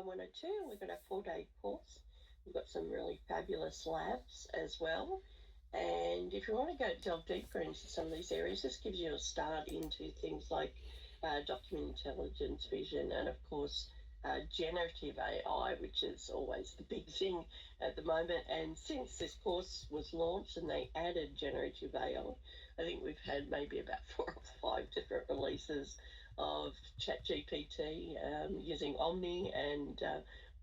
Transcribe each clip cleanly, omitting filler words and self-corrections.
AI-102. We've got a 4-day course. We've got some really fabulous labs as well. And if you want to delve deeper into some of these areas, this gives you a start into things like document intelligence, vision, and of course, generative AI, which is always the big thing at the moment. And since this course was launched and they added generative AI, I think we've had maybe about 4 or 5 different releases of ChatGPT using Omni. And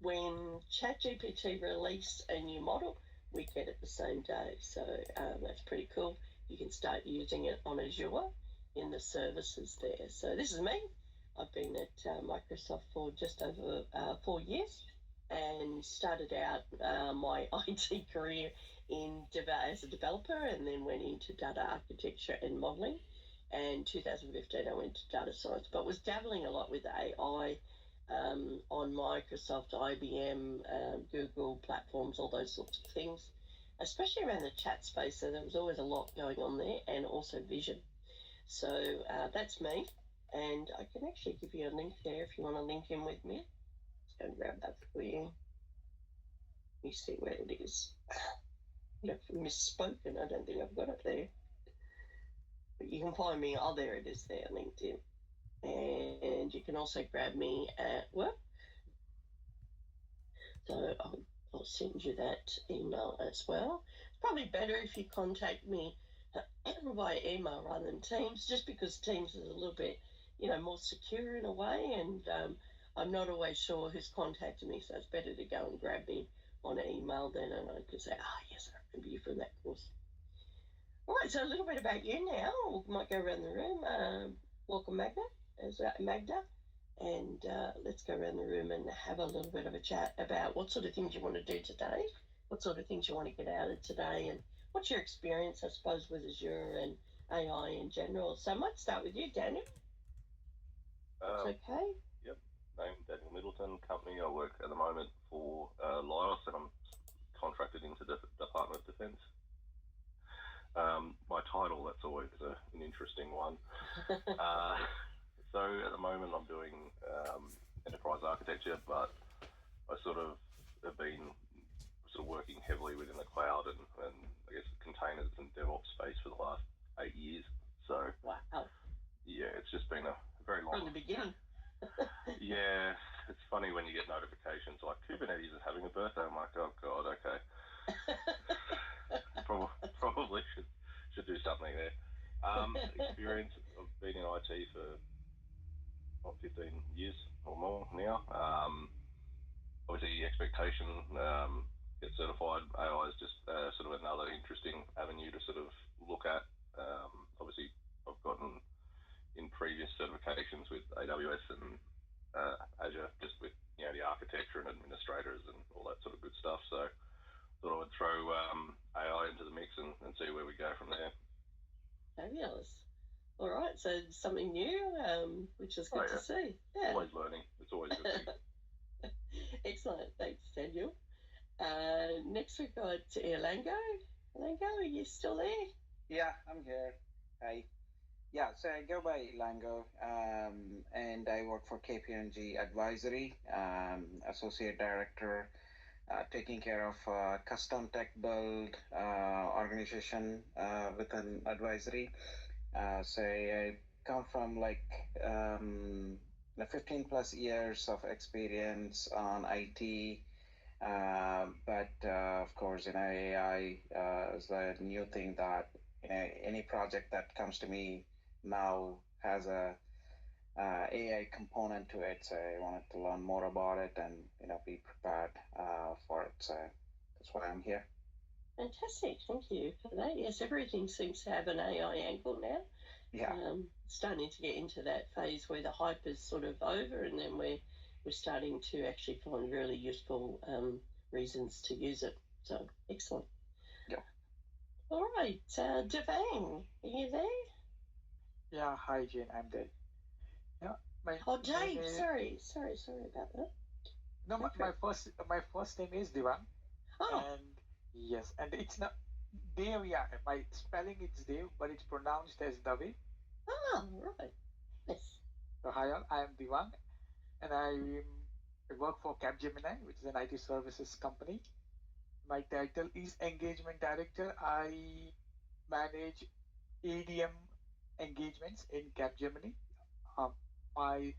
when ChatGPT release a new model, we get it the same day. So that's pretty cool. You can start using it on Azure in the services there. So this is me. I've been at Microsoft for just over 4 years and started out my IT career as a developer, and then went into data architecture and modelling. And 2015 I went to data science, but was dabbling a lot with AI on Microsoft, IBM, Google platforms, all those sorts of things, especially around the chat space. So there was always a lot going on there, and also vision. So that's me. And I can actually give you a link there if you want to link in with me. Let's go and grab that for you. Let me see where it is. I've misspoken. I don't think I've got it there. But you can find me. Oh, there it is there, LinkedIn. And you can also grab me at work. So I'll send you that email as well. It's probably better if you contact me via email rather than Teams, just because Teams is a little bit, more secure in a way, and I'm not always sure who's contacted me, so it's better to go and grab me on an email then, and I can say, yes, I remember you from that course. All right, so a little bit about you now. We might go around the room. Welcome, Magda, and let's go around the room and have a little bit of a chat about what sort of things you want to do today, what sort of things you want to get out of today, and what's your experience, I suppose, with Azure and AI in general. So I might start with you, Daniel. Okay. Yep. Name Daniel Middleton. Company I work at the moment for Lyos, and I'm contracted into the Department of Defence. My title, that's always an interesting one. So at the moment I'm doing enterprise architecture, but I sort of have been working heavily within the cloud and I guess containers and DevOps space for the last 8 years. So wow. Yeah, it's just been a very long... From the beginning. Yeah, it's funny when you get notifications like Kubernetes is having a birthday. I'm like, oh God, okay. Probably should do something there. Experience, I've been in IT for 15 years or more now. Obviously, expectation, get certified. AI is just sort of another interesting avenue to sort of look at. Obviously, I've gotten in previous certifications with AWS and Azure, just with the architecture and administrators and all that sort of good stuff. So thought I would throw AI into the mix and see where we go from there. Fabulous. All right, so something new, which is good to see. Yeah. Always learning. It's always good. Excellent. Thanks, Daniel. Next we've got Elango. Elango, are you still there? Yeah, I'm here. Hi. Yeah, so I go by Elango, and I work for KPMG Advisory, Associate Director, taking care of custom tech build organization within advisory. So I come from 15 plus years of experience on IT, but of course, AI is a new thing that any project that comes to me now has a AI component to it. So I wanted to learn more about it and be prepared for it. So that's why I'm here. Fantastic, thank you for that. Yes, everything seems to have an AI angle now. Yeah. Starting to get into that phase where the hype is sort of over, and then we're starting to actually find really useful reasons to use it. So excellent. Yeah. All right, Devang, are you there? Yeah, hi Jane, I'm there. Yeah, Dave. Sorry about that. No, my first name is Devang. Oh. And yes, and it's not Day1a. My spelling is Dev, but it's pronounced as Dave. Oh, right. Yes. So hi all, I am Devang, and I'm I work for Capgemini, which is an IT services company. My title is Engagement Director. I manage ADM engagements in Capgemini. I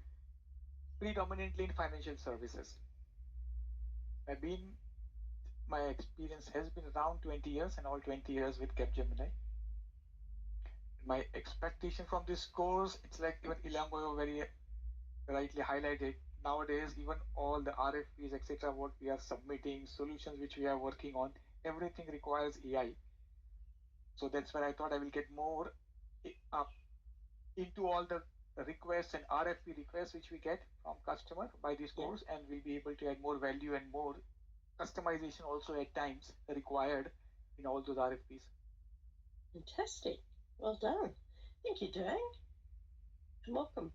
predominantly in financial services. My experience has been around 20 years and all 20 years with Capgemini. My expectation from this course, it's like even Ilangoyo very rightly highlighted, nowadays even all the RFPs, etc., what we are submitting, solutions which we are working on, everything requires AI. So that's where I thought I will get more into all the requests and RFP requests which we get from customer by this course, and we'll be able to add more value and more customization also at times required in all those RFPs. Fantastic. Well done. Thank you, Dang. And welcome.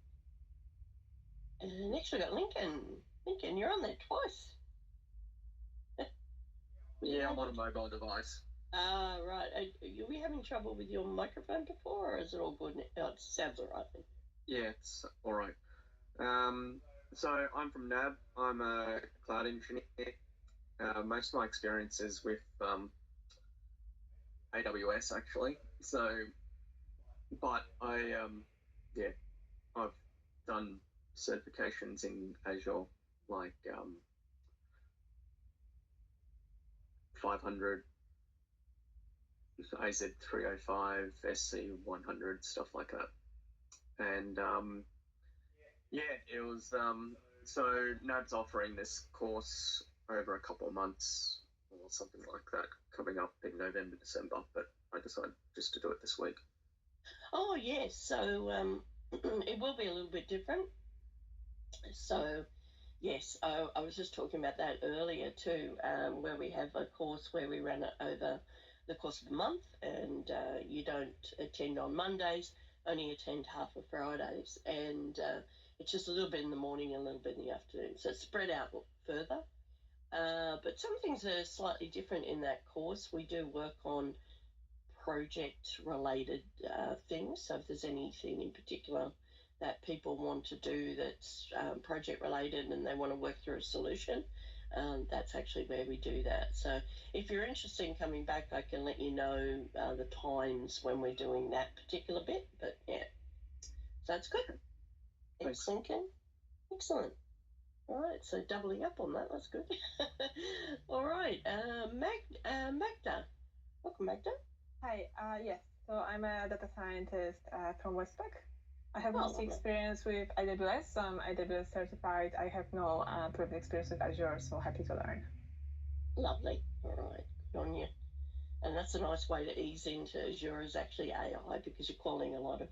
And next we got Lincoln. Lincoln, you're on there twice. Yeah, I'm on a mobile device. Ah, right. Are we having trouble with your microphone before, or is it all good? Oh, it sounds all right then. Yeah, it's all right. So I'm from NAB. I'm a cloud engineer. Most of my experience is with AWS actually. So, but I've done certifications in Azure, like 500, AZ305, SC100, stuff like that. And it was so NAB's offering this course over a couple of months or something like that, coming up in November, December, but I decided just to do it this week. Oh, yes. So it will be a little bit different. So, yes, I was just talking about that earlier too, where we have a course where we run it over the course of the month, and you don't attend on Mondays, only attend half of Fridays, and it's just a little bit in the morning and a little bit in the afternoon, so it's spread out further. But some things are slightly different in that course. We do work on project-related things, so if there's anything in particular that people want to do that's project-related and they want to work through a solution, that's actually where we do that. So if you're interested in coming back, I can let you know the times when we're doing that particular bit, but yeah, so that's good. Thanks, Lincoln. Excellent. All right, so doubling up on that, that's good. All right, Magda. Welcome, Magda. Hi, yes, so I'm a data scientist from Westpac. I have mostly experience with AWS, so I'm AWS certified. I have no previous experience with Azure, so happy to learn. Lovely. All right, good on you. And that's a nice way to ease into Azure is actually AI, because you're calling a lot of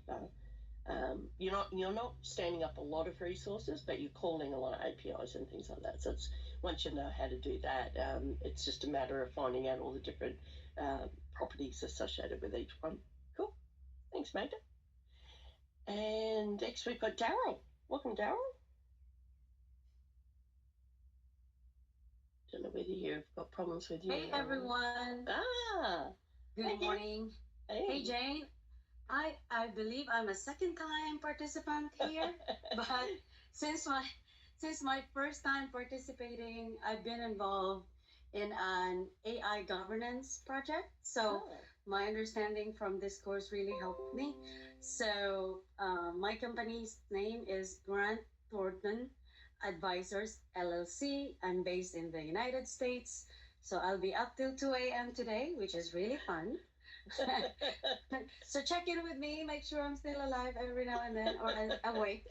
you're not standing up a lot of resources, but you're calling a lot of APIs and things like that. So it's, once you know how to do that, it's just a matter of finding out all the different properties associated with each one. Cool. Thanks, Magda. And next we've got Daryl. Welcome, Daryl. Don't know whether you've got problems with you. Hey, everyone. Good morning. Hey, Jane. I believe I'm a second-time participant here, but since my first time participating, I've been involved in an AI governance project. So my understanding from this course really helped me. So my company's name is Grant Thornton Advisors LLC. I'm based in the United States. So I'll be up till 2 a.m. today, which is really fun. So check in with me, make sure I'm still alive every now and then, or awake.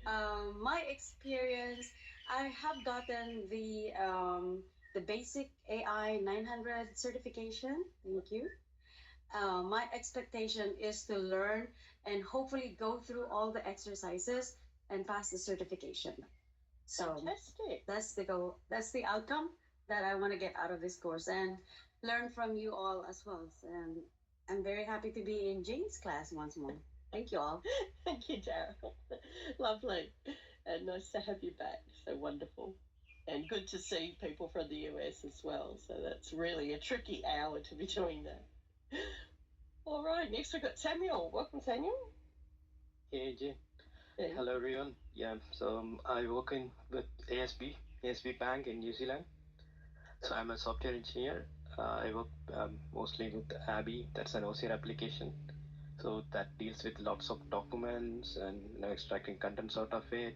My experience, I have gotten the basic AI 900 certification. Thank you. My expectation is to learn and hopefully go through all the exercises and pass the certification. So fantastic. That's the goal. That's the outcome that I want to get out of this course and learn from you all as well. And I'm very happy to be in Jane's class once more. Thank you all. Thank you, Daryl. Lovely. And nice to have you back. So wonderful. And good to see people from the US as well. So that's really a tricky hour to be doing that. All right, next we've got Samuel. Welcome, Samuel. Hey, Jane. Hello everyone. Yeah, so I work in with ASB Bank in New Zealand. So I'm a software engineer. I work mostly with Abby. That's an OCR application. So that deals with lots of documents and extracting contents out of it.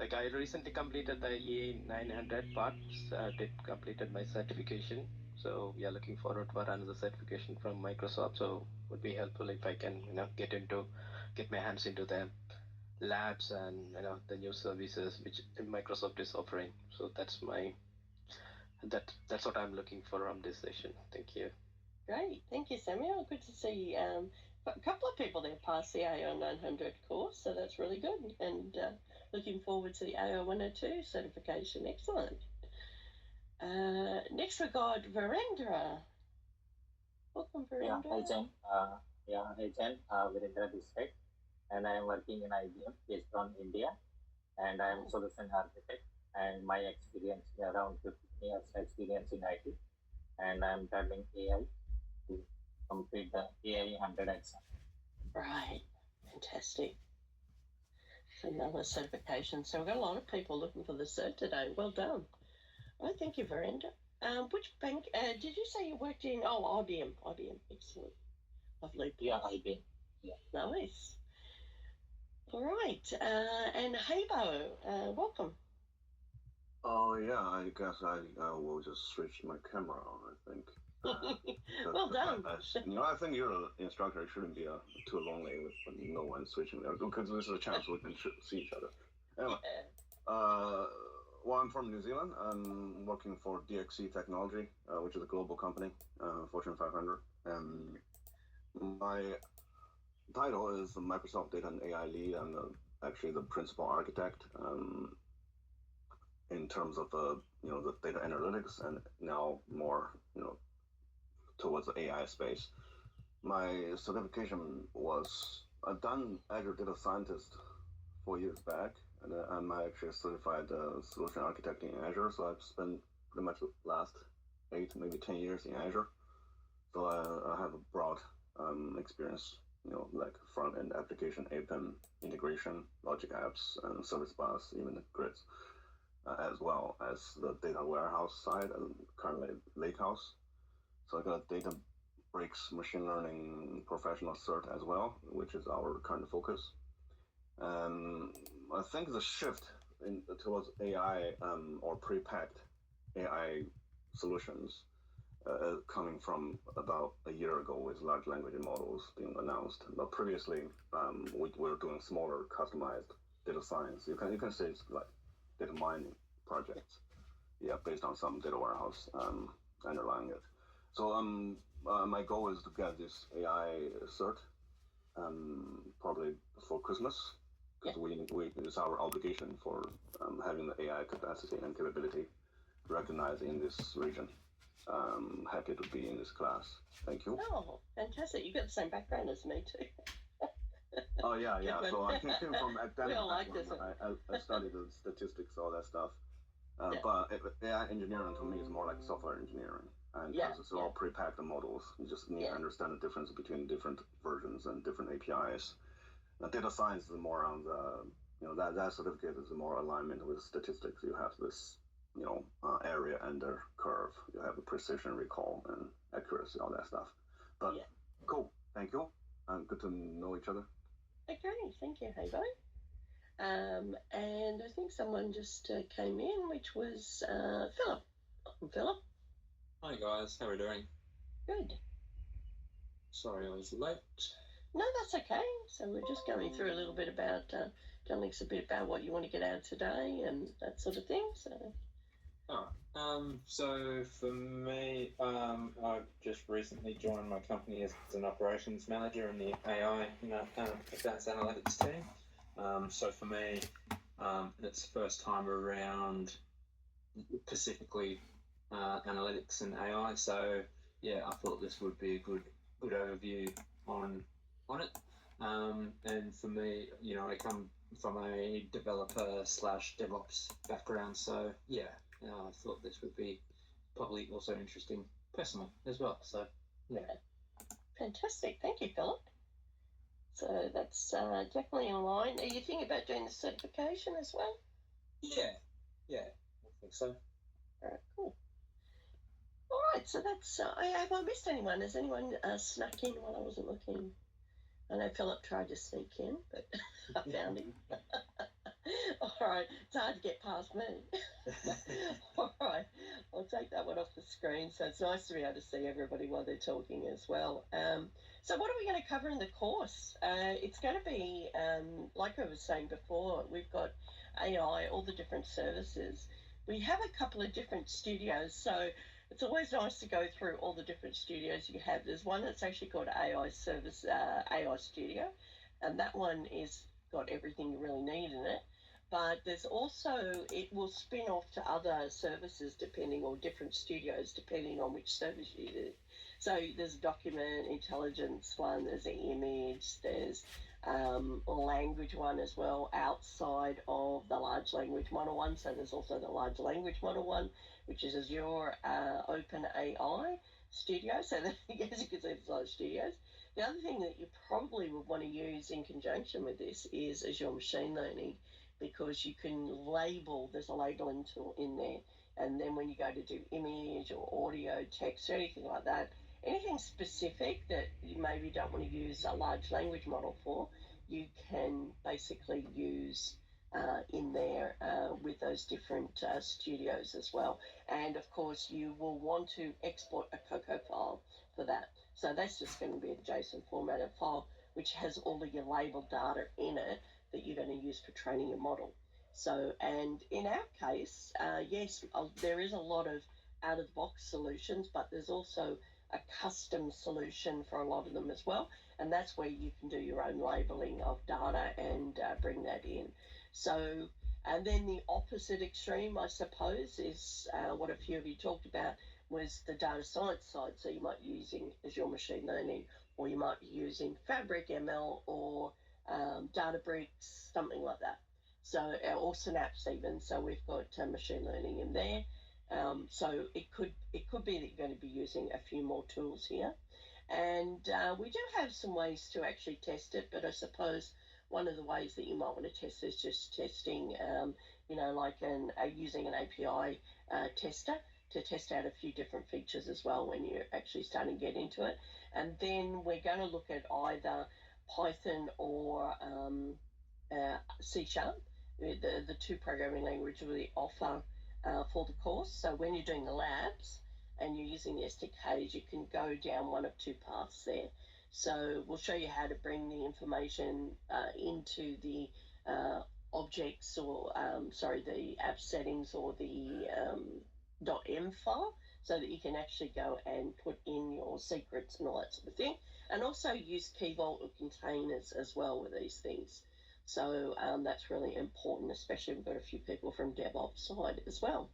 Like I recently completed the AI-900 parts. Did completed my certification. So we are looking forward for another certification from Microsoft. So would be helpful if I can get my hands into the labs and the new services which Microsoft is offering. So that's what I'm looking for on this session. Thank you. Great, thank you, Samuel. Good to see a couple of people there pass the AI-100 course, so that's really good. And looking forward to the AI-102 certification. Excellent. Next, we got Virendra. Welcome, Virendra. Hi, Jen. Hi, Jen. Virendra this side, and I am working in IBM based on India, and I am solution architect. And my experience around 15 years experience in IT, and I am studying AI to complete the AI 100 exam. Right, fantastic. So another certification. So we've got a lot of people looking for the cert today. Well done. Well, thank you, Virendra. Which bank did you say you worked in? Oh, IBM. Excellent. Lovely. Yeah, IBM. Yeah. Nice. All right. And Habo, welcome. Oh, yeah, I guess I will just switch my camera on, I think. Well done. I think you're an instructor. It shouldn't be too lonely with no one switching there, because this is a chance we can see each other. Anyway, well, I'm from New Zealand. I'm working for DXC Technology, which is a global company, Fortune 500. My title is Microsoft Data and AI Lead. I'm actually the principal architect in terms of the data analytics, and now more towards the AI space. My certification was I've done Azure Data Scientist 4 years back, and I'm actually a certified solution architect in Azure. So I've spent pretty much the last 8, maybe 10 years in Azure. So I have a broad experience, like front-end application, APIM integration, logic apps, and service bus, even the grids, as well as the data warehouse side, and currently Lakehouse. So I got Databricks machine learning professional cert as well, which is our kind of focus. I think the shift towards AI or pre-packed AI solutions coming from about a year ago with large language models being announced. But previously, we were doing smaller, customized data science. You can say it's like data mining projects, based on some data warehouse underlying it. So my goal is to get this AI cert probably for Christmas, because it's our obligation for having the AI capacity and capability recognized in this region. Happy to be in this class. Thank you. Oh, fantastic. You've got the same background as me too. Oh, yeah. So I came from academic background. I studied the statistics, all that stuff. But AI engineering to me is more like software engineering. And it's all pre-packed models. You just need to understand the difference between different versions and different APIs. Now, data science is more on the, that certificate is more alignment with statistics. You have this, area under curve. You have the precision recall and accuracy, all that stuff. But cool. Thank you. Good to know each other. Okay, thank you, Habo. And I think someone just came in, which was Philip. Welcome, Philip. Hi guys, how are we doing? Good. Sorry I was late. No, that's okay. So we're just going through a little bit about, telling us a bit about what you want to get out today and that sort of thing. So. So for me, I've just recently joined my company as an operations manager in the AI, advanced analytics team. So for me, it's the first time around specifically analytics and AI. So yeah, I thought this would be a good overview on it. And for me, I come from a developer / DevOps background. So yeah, I thought this would be probably also interesting personally as well. So yeah. Fantastic. Thank you, Philip. So that's definitely in line. Are you thinking about doing the certification as well? Yeah, I think so. All right, cool. All right, so that's. Have I missed anyone? Has anyone snuck in while I wasn't looking? I know Philip tried to sneak in, but I found him. All right, it's hard to get past me. All right, I'll take that one off the screen. So it's nice to be able to see everybody while they're talking as well. So what are we going to cover in the course? It's going to be, like I was saying before, we've got AI, all the different services. We have a couple of different studios, so it's always nice to go through all the different studios you have. There's one that's actually called AI Service, AI Studio, and that one is got everything you really need in it. But there's also, it will spin off to other services depending, or different studios depending on which service you do. So there's a document intelligence one, there's an image, there's a language one as well outside of the large language model one. So there's also the large language model one, which is Azure Open AI Studio. So as you can see, there's a lot of studios. The other thing that you probably would want to use in conjunction with this is Azure Machine Learning, because you can label, there's a labeling tool in there, and then when you go to do image or audio, text, or anything like that, anything specific that you maybe don't want to use a large language model for, you can basically use in there with those different studios as well. And of course, you will want to export a COCO file for that. So that's just going to be a JSON formatted file, which has all of your labeled data in it that you're going to use for training your model. So, and in our case, yes, there is a lot of out-of-the-box solutions, but there's also a custom solution for a lot of them as well, and that's where you can do your own labeling of data and bring that in. So, and then the opposite extreme, I suppose, is what a few of you talked about, was the data science side. So you might be using Azure Machine Learning, or you might be using Fabric ML, or Databricks, something like that. So, or Synapse even. So we've got machine learning in there. So it could be that you're going to be using a few more tools here, and we do have some ways to actually test it. But I suppose one of the ways that you might want to test is just testing, like using an API tester to test out a few different features as well when you're actually starting to get into it. And then we're going to look at either Python or C#, the two programming languages we offer for the course. So when you're doing the labs and you're using the SDKs, you can go down one of two paths there. So we'll show you how to bring the information into the objects, or the app settings, or the .m file, so that you can actually go and put in your secrets and all that sort of thing, and also use Key Vault or containers as well with these things. So that's really important, especially we've got a few people from DevOps side as well.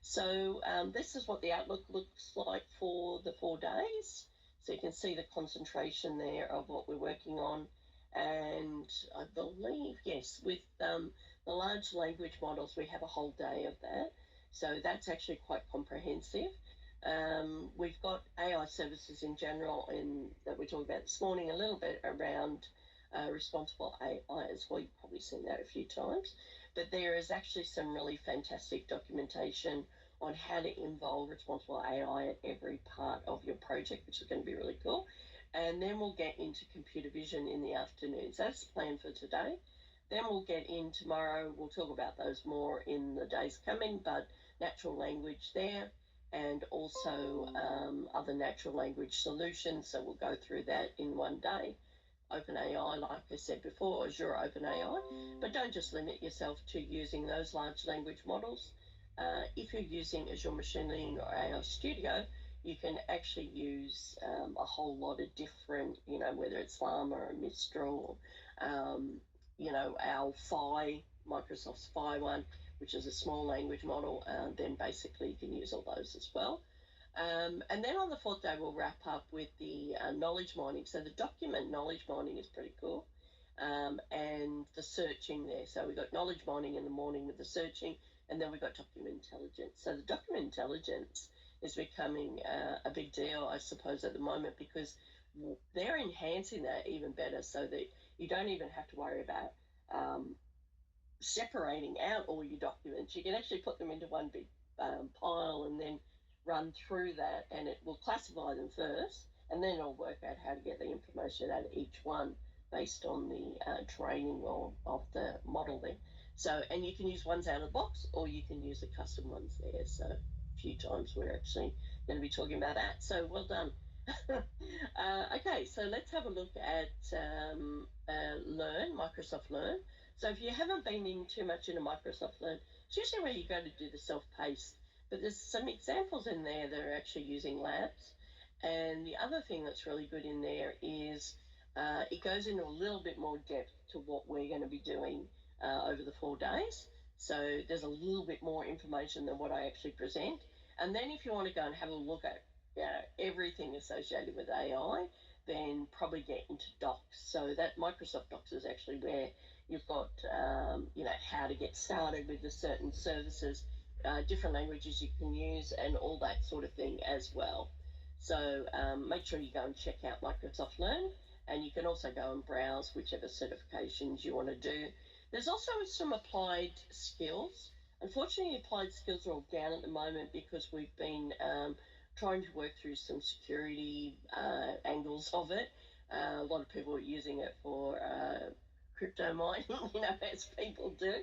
So this is what the outlook looks like for the 4 days. So you can see the concentration there of what we're working on. And I believe, yes, with the large language models, we have a whole day of that. So that's actually quite comprehensive. We've got AI services in general that we talked about this morning, a little bit around responsible AI as well. You've probably seen that a few times. But there is actually some really fantastic documentation on how to involve responsible AI at every part of your project, which is going to be really cool. And then we'll get into computer vision in the afternoon. So that's the plan for today. Then we'll get in tomorrow. We'll talk about those more in the days coming, but natural language there, and also other natural language solutions. So we'll go through that in one day. OpenAI, like I said before, Azure OpenAI, but don't just limit yourself to using those large language models. If you're using Azure Machine Learning or AI Studio, you can actually use a whole lot of different, whether it's Llama or Mistral, our Phi, Microsoft's Phi one, which is a small language model, then basically you can use all those as well. And then on the 4th day, we'll wrap up with the knowledge mining. So the document knowledge mining is pretty cool, and the searching there. So we've got knowledge mining in the morning with the searching, and then we've got document intelligence. So the document intelligence is becoming a big deal, I suppose, at the moment, because they're enhancing that even better, so that you don't even have to worry about separating out all your documents. You can actually put them into one big pile and then run through that, and it will classify them first, and then it'll work out how to get the information out of each one based on the training of the model there. So, and you can use ones out of the box, or you can use the custom ones there. So a few times we're actually going to be talking about that. So well done. Okay, so let's have a look at Learn, Microsoft Learn. So if you haven't been in too much into Microsoft Learn, it's usually where you go to do the self-paced, but there's some examples in there that are actually using labs. And the other thing that's really good in there is it goes into a little bit more depth to what we're going to be doing over the 4 days. So there's a little bit more information than what I actually present. And then if you want to go and have a look at everything associated with AI, then probably get into Docs. So that Microsoft Docs is actually where you've got, how to get started with the certain services, different languages you can use, and all that sort of thing as well. So make sure you go and check out Microsoft Learn, and you can also go and browse whichever certifications you want to do. There's also some applied skills. Unfortunately, applied skills are all down at the moment because we've been trying to work through some security angles of it. A lot of people are using it for crypto mining, as people do.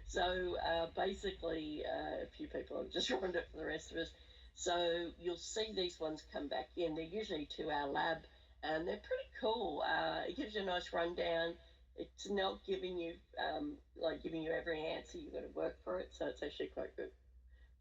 So basically, a few people have just ruined it for the rest of us. So you'll see these ones come back in. They're usually 2-hour lab, and they're pretty cool. It gives you a nice rundown. It's not giving you giving you every answer. You've got to work for it, so it's actually quite good.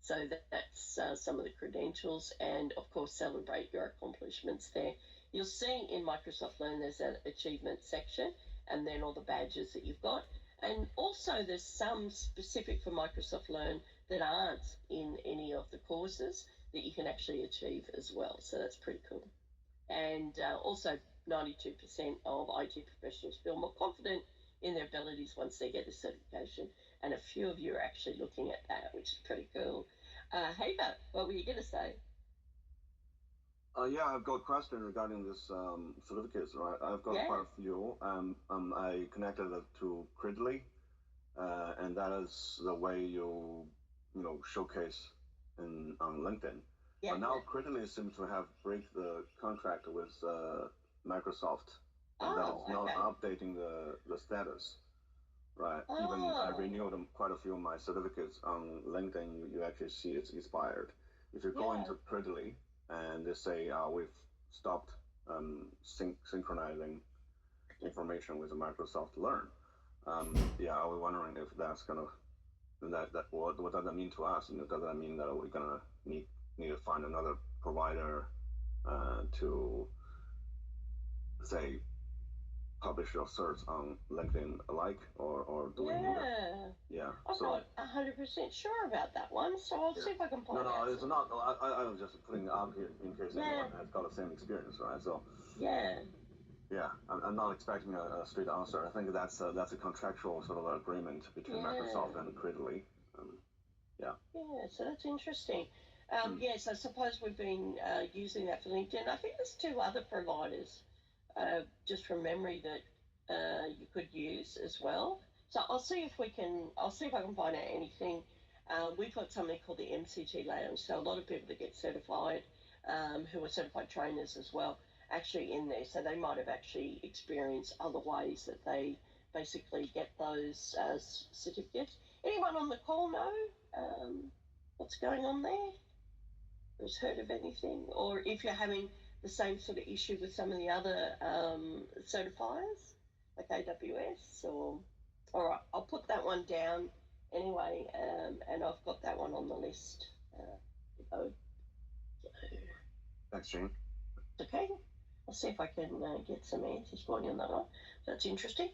So that's some of the credentials, and of course celebrate your accomplishments there. You'll see in Microsoft Learn there's an achievement section, and then all the badges that you've got. And also there's some specific for Microsoft Learn that aren't in any of the courses that you can actually achieve as well. So that's pretty cool. And also 92% of IT professionals feel more confident in their abilities once they get the certification. And a few of you are actually looking at that, which is pretty cool. Haber, what were you going to say? Yeah, I've got a question regarding this certificates, right? I've got quite a few. I connected it to Credly, and that is the way you showcase on LinkedIn. Yeah, but now Credly seems to have break the contract with Microsoft, and that is not updating the status, right? Even I renewed quite a few of my certificates on LinkedIn. You actually see it's expired. If you go into Credly and they say we've stopped synchronizing information with Microsoft Learn, I was wondering if that's gonna what does that mean to us? Does that mean that we're gonna need to find another provider to say publish your certs on LinkedIn alike, or do we need it? Yeah. I'm not 100% sure about that one, so I'll see if I can find out. No, it's not. I was just putting it out here in case anyone has got the same experience, right? So. Yeah, I'm not expecting a straight answer. I think that's a contractual sort of agreement between Microsoft and Credly. So that's interesting. Yes, I suppose we've been using that for LinkedIn. I think there's 2 other providers, just from memory, that you could use as well. So I'll see if I can find out anything. We've got something called the MCT Lounge. So a lot of people that get certified, who are certified trainers as well, actually in there. So they might have actually experienced other ways that they basically get those certificates. Anyone on the call know what's going on there? Who's heard of anything? Or if you're having the same sort of issue with some of the other certifiers, like AWS, or... All right, I'll put that one down anyway, and I've got that one on the list. Thanks, Jane. Okay. I'll see if I can get some answers for you on that one. That's interesting.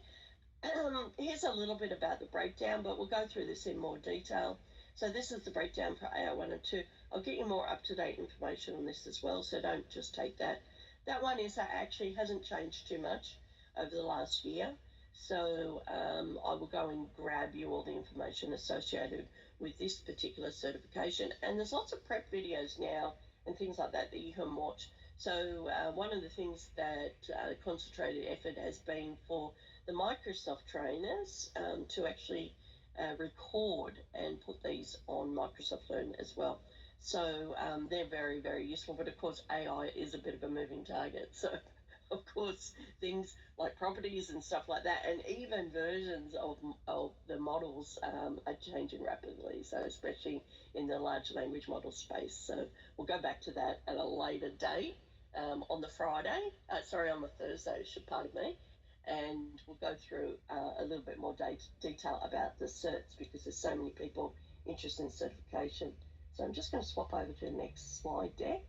Here's a little bit about the breakdown, but we'll go through this in more detail. So this is the breakdown for AI-102. I'll get you more up-to-date information on this as well, so don't just take that. That one actually hasn't changed too much over the last year. So I will go and grab you all the information associated with this particular certification. And there's lots of prep videos now and things like that you can watch. So one of the things that concentrated effort has been for the Microsoft trainers to actually record and put these on Microsoft Learn as well. So they're very, very useful. But of course, AI is a bit of a moving target. So of course, things like properties and stuff like that, and even versions of the models are changing rapidly. So especially in the large language model space. So we'll go back to that at a later date on the on the Thursday, pardon me. And we'll go through a little bit more detail about the certs because there's so many people interested in certification. So I'm just going to swap over to the next slide deck.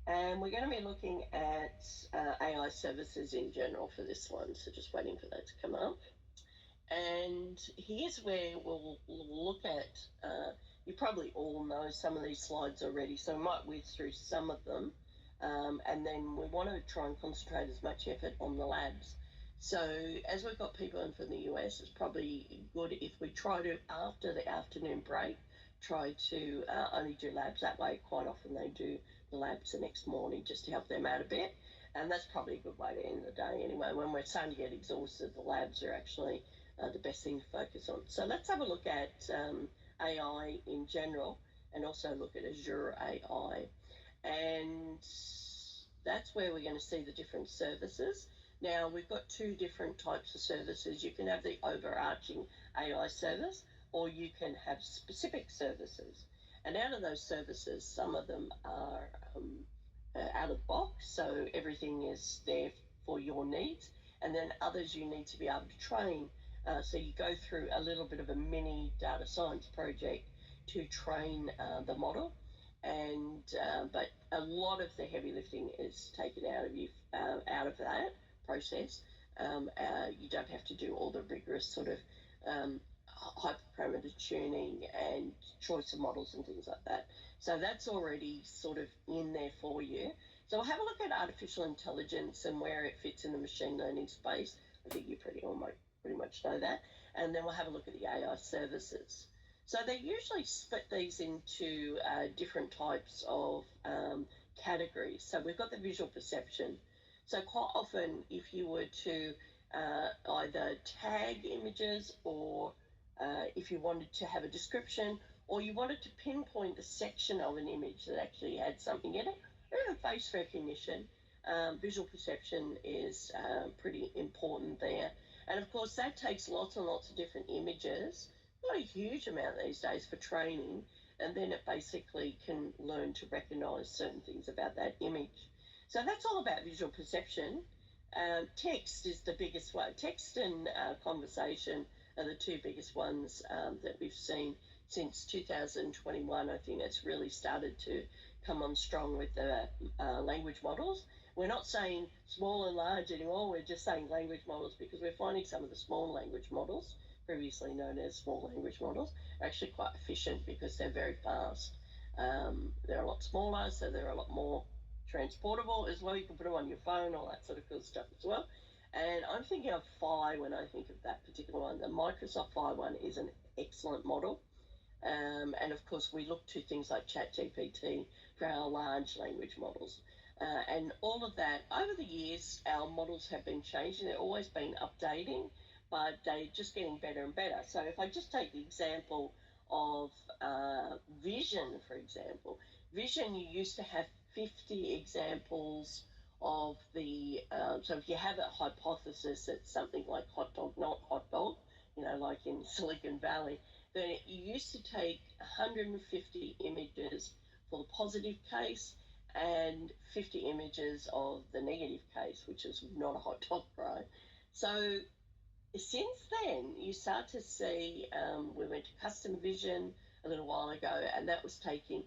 And we're going to be looking at AI services in general for this one. So just waiting for that to come up. And here's where we'll look at, you probably all know some of these slides already, so I might whiz through some of them. And then we want to try and concentrate as much effort on the labs. So as we've got people in from the US, it's probably good if we try to, after the afternoon break, try to only do labs that way. Quite often they do the labs the next morning just to help them out a bit. And that's probably a good way to end the day anyway. When we're starting to get exhausted, the labs are actually the best thing to focus on. So let's have a look at AI in general and also look at Azure AI. And that's where we're going to see the different services. Now, we've got two different types of services. You can have the overarching AI service, or you can have specific services. And out of those services, some of them are out of the box, so everything is there for your needs. And then others you need to be able to train. So you go through a little bit of a mini data science project to train the model. And but a lot of the heavy lifting is taken out of you out of that process. You don't have to do all the rigorous sort of hyperparameter tuning and choice of models and things like that. So that's already sort of in there for you. So we'll have a look at artificial intelligence and where it fits in the machine learning space. I think you pretty much know that. And then we'll have a look at the AI services. So they usually split these into different types of categories. So we've got the visual perception. So quite often, if you were to either tag images or if you wanted to have a description or you wanted to pinpoint the section of an image that actually had something in it, or even face recognition, visual perception is pretty important there. And of course, that takes lots and lots of different images, not a huge amount these days for training, and then it basically can learn to recognize certain things about that image. So that's all about visual perception. Text is the biggest one. Text and conversation are the two biggest ones that we've seen since 2021. I think it's really started to come on strong with the language models. We're not saying small and large anymore, we're just saying language models because we're finding some of the small language models, previously known as small language models, are actually quite efficient because they're very fast. They're a lot smaller, so they're a lot more transportable as well. You can put them on your phone, all that sort of cool stuff as well. And I'm thinking of Phi when I think of that particular one. The Microsoft Phi one is an excellent model. And of course, we look to things like ChatGPT for our large language models. And all of that, over the years, our models have been changing. They've always been updating, but they're just getting better and better. So if I just take the example of vision, for example, vision, you used to have 50 examples of the, so if you have a hypothesis that something like hot dog, not hot dog, like in Silicon Valley, then you used to take 150 images for the positive case and 50 images of the negative case, which is not a hot dog, right? So since then, you start to see, we went to custom vision a little while ago, and that was taking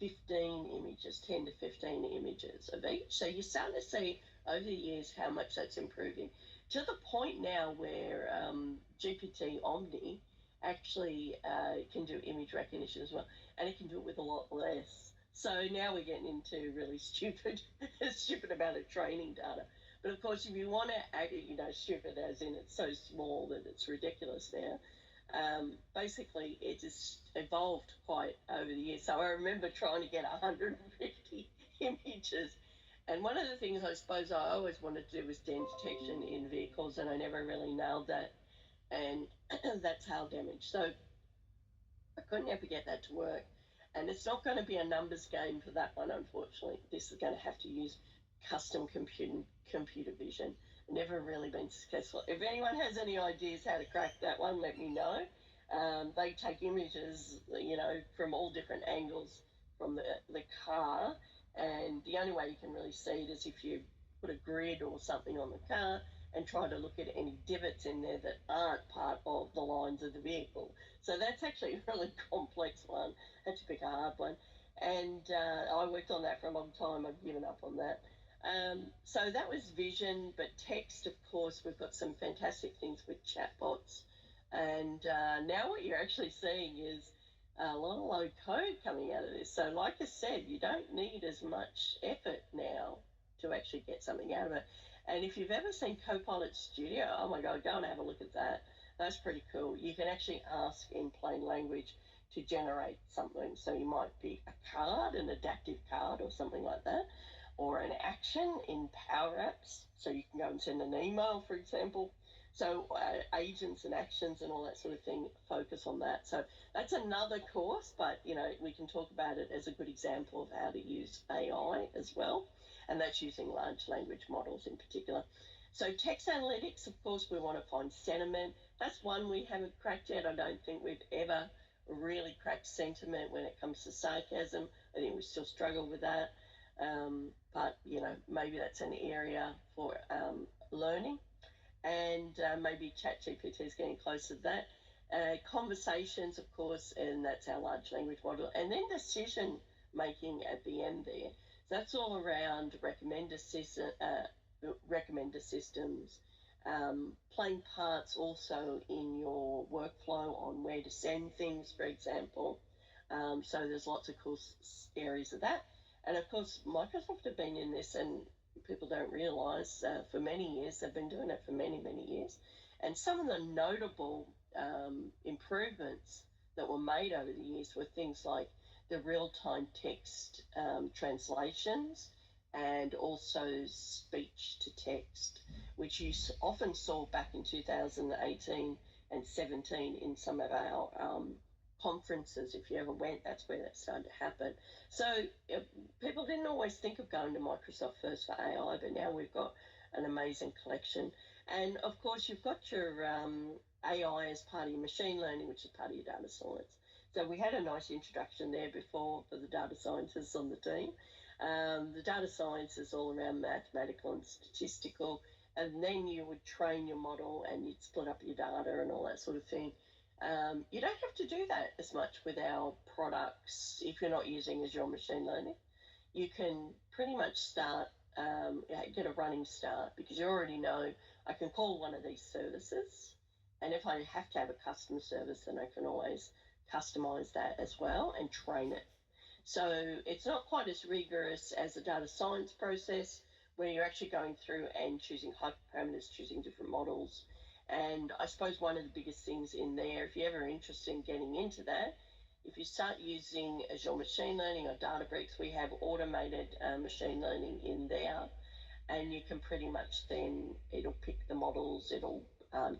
15 images, 10 to 15 images of each. So you're starting to see over the years how much that's improving to the point now where GPT Omni actually can do image recognition as well, and it can do it with a lot less. So now we're getting into really stupid amount of training data. But of course, if you want to act, stupid as in it's so small that it's ridiculous now, basically it just evolved quite over the years. So I remember trying to get 150 images, And one of the things I suppose I always wanted to do was dent detection in vehicles, and I never really nailed that, and that's hail damage. So I couldn't ever get that to work. And it's not going to be a numbers game for that one, unfortunately. This is going to have to use custom computer vision. Never really been successful. If anyone has any ideas how to crack that one, let me know. They take images, from all different angles from the car, and the only way you can really see it is if you put a grid or something on the car and try to look at any divots in there that aren't part of the lines of the vehicle. So that's actually a really complex one. I had to pick a hard one. And I worked on that for a long time. I've given up on that. So that was vision, but text, of course, we've got some fantastic things with chatbots. And now what you're actually seeing is a lot of low code coming out of this. So like I said, you don't need as much effort now to actually get something out of it. And if you've ever seen Copilot Studio, oh my God, go and have a look at that. That's pretty cool. You can actually ask in plain language to generate something. So you might be a card, an adaptive card or something like that, or an action in Power Apps. So you can go and send an email, for example. So agents and actions and all that sort of thing, focus on that. So that's another course, but, we can talk about it as a good example of how to use AI as well. And that's using large language models in particular. So text analytics, of course, we want to find sentiment. That's one we haven't cracked yet. I don't think we've ever really cracked sentiment when it comes to sarcasm. I think we still struggle with that. But, maybe that's an area for learning. And maybe ChatGPT is getting closer to that. Conversations, of course, and that's our large language model. And then decision making at the end there. So that's all around recommender systems, playing parts also in your workflow on where to send things, for example. So there's lots of cool areas of that. And of course, Microsoft have been in this, and people don't realise for many years. They've been doing it for many, many years. And some of the notable improvements that were made over the years were things like the real-time text translations and also speech to text, which you often saw back in 2018 and 17 in some of our conferences. If you ever went, that's where that started to happen. So people didn't always think of going to Microsoft first for AI, but now we've got an amazing collection. And of course, you've got your AI as part of your machine learning, which is part of your data science. So we had a nice introduction there before for the data scientists on the team. The data science is all around mathematical and statistical, and then you would train your model and you'd split up your data and all that sort of thing. You don't have to do that as much with our products if you're not using Azure Machine Learning. You can pretty much start, get a running start, because you already know I can call one of these services, and if I have to have a custom service, then I can always customize that as well and train it. So it's not quite as rigorous as a data science process where you're actually going through and choosing hyperparameters, choosing different models. And I suppose one of the biggest things in there, if you're ever interested in getting into that, if you start using Azure Machine Learning or Databricks, we have automated machine learning in there, and you can pretty much then, it'll pick the models, it'll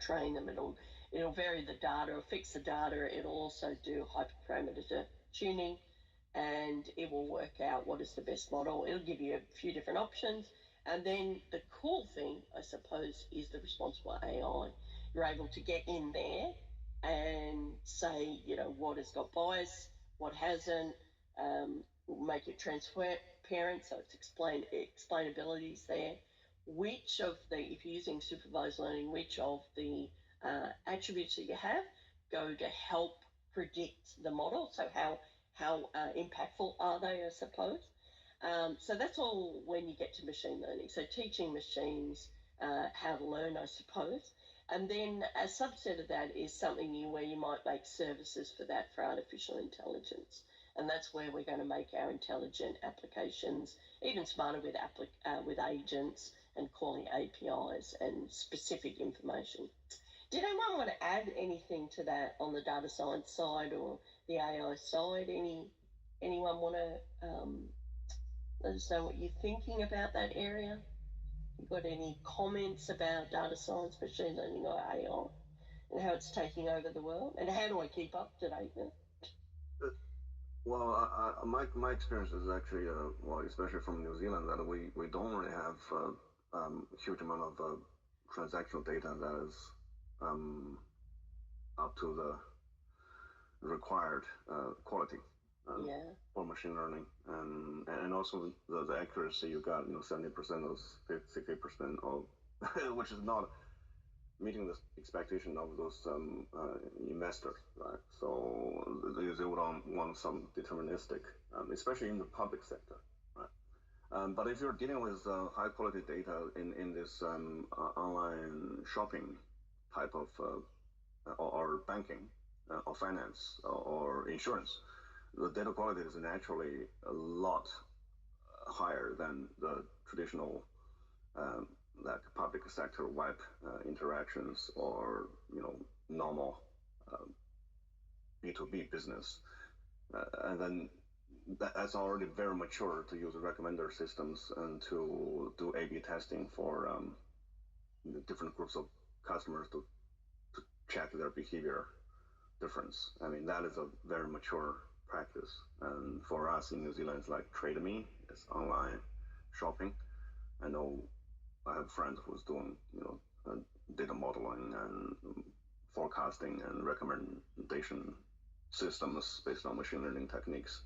train them, it'll vary the data, it'll fix the data, it'll also do hyperparameter tuning, and it will work out what is the best model. It'll give you a few different options. And then the cool thing, I suppose, is the responsible AI. You're able to get in there and say, what has got bias, what hasn't, make it transparent, so it's explainability is there. Which of the, if you're using supervised learning, which of the attributes that you have go to help predict the model, so how impactful are they, I suppose. So that's all when you get to machine learning. So teaching machines how to learn, I suppose. And then a subset of that is something where you might make services for that for artificial intelligence. And that's where we're going to make our intelligent applications even smarter with agents and calling APIs and specific information. Did anyone want to add anything to that on the data science side or the AI side? Anyone want to Let us know what you're thinking about that area. You got any comments about data science, machine learning, or AI, and how it's taking over the world? And how do I keep up to date with it? Well, my experience is actually, well, especially from New Zealand, that we don't really have a huge amount of transactional data that is up to the required quality for machine learning, and also the accuracy you got, 70% or 60% of, which is not meeting the expectation of those investors, right? So they would want some deterministic, especially in the public sector, right? But if you're dealing with high quality data in this online shopping type of or banking or finance or insurance, the data quality is naturally a lot higher than the traditional like public sector web interactions or normal B2B business, and then that's already very mature to use recommender systems and to do A/B testing for different groups of customers to check their behavior difference. I mean, that is a very mature practice, and for us in New Zealand, it's like TradeMe, it's online shopping. I know I have a friend who's doing, data modeling and forecasting and recommendation systems based on machine learning techniques.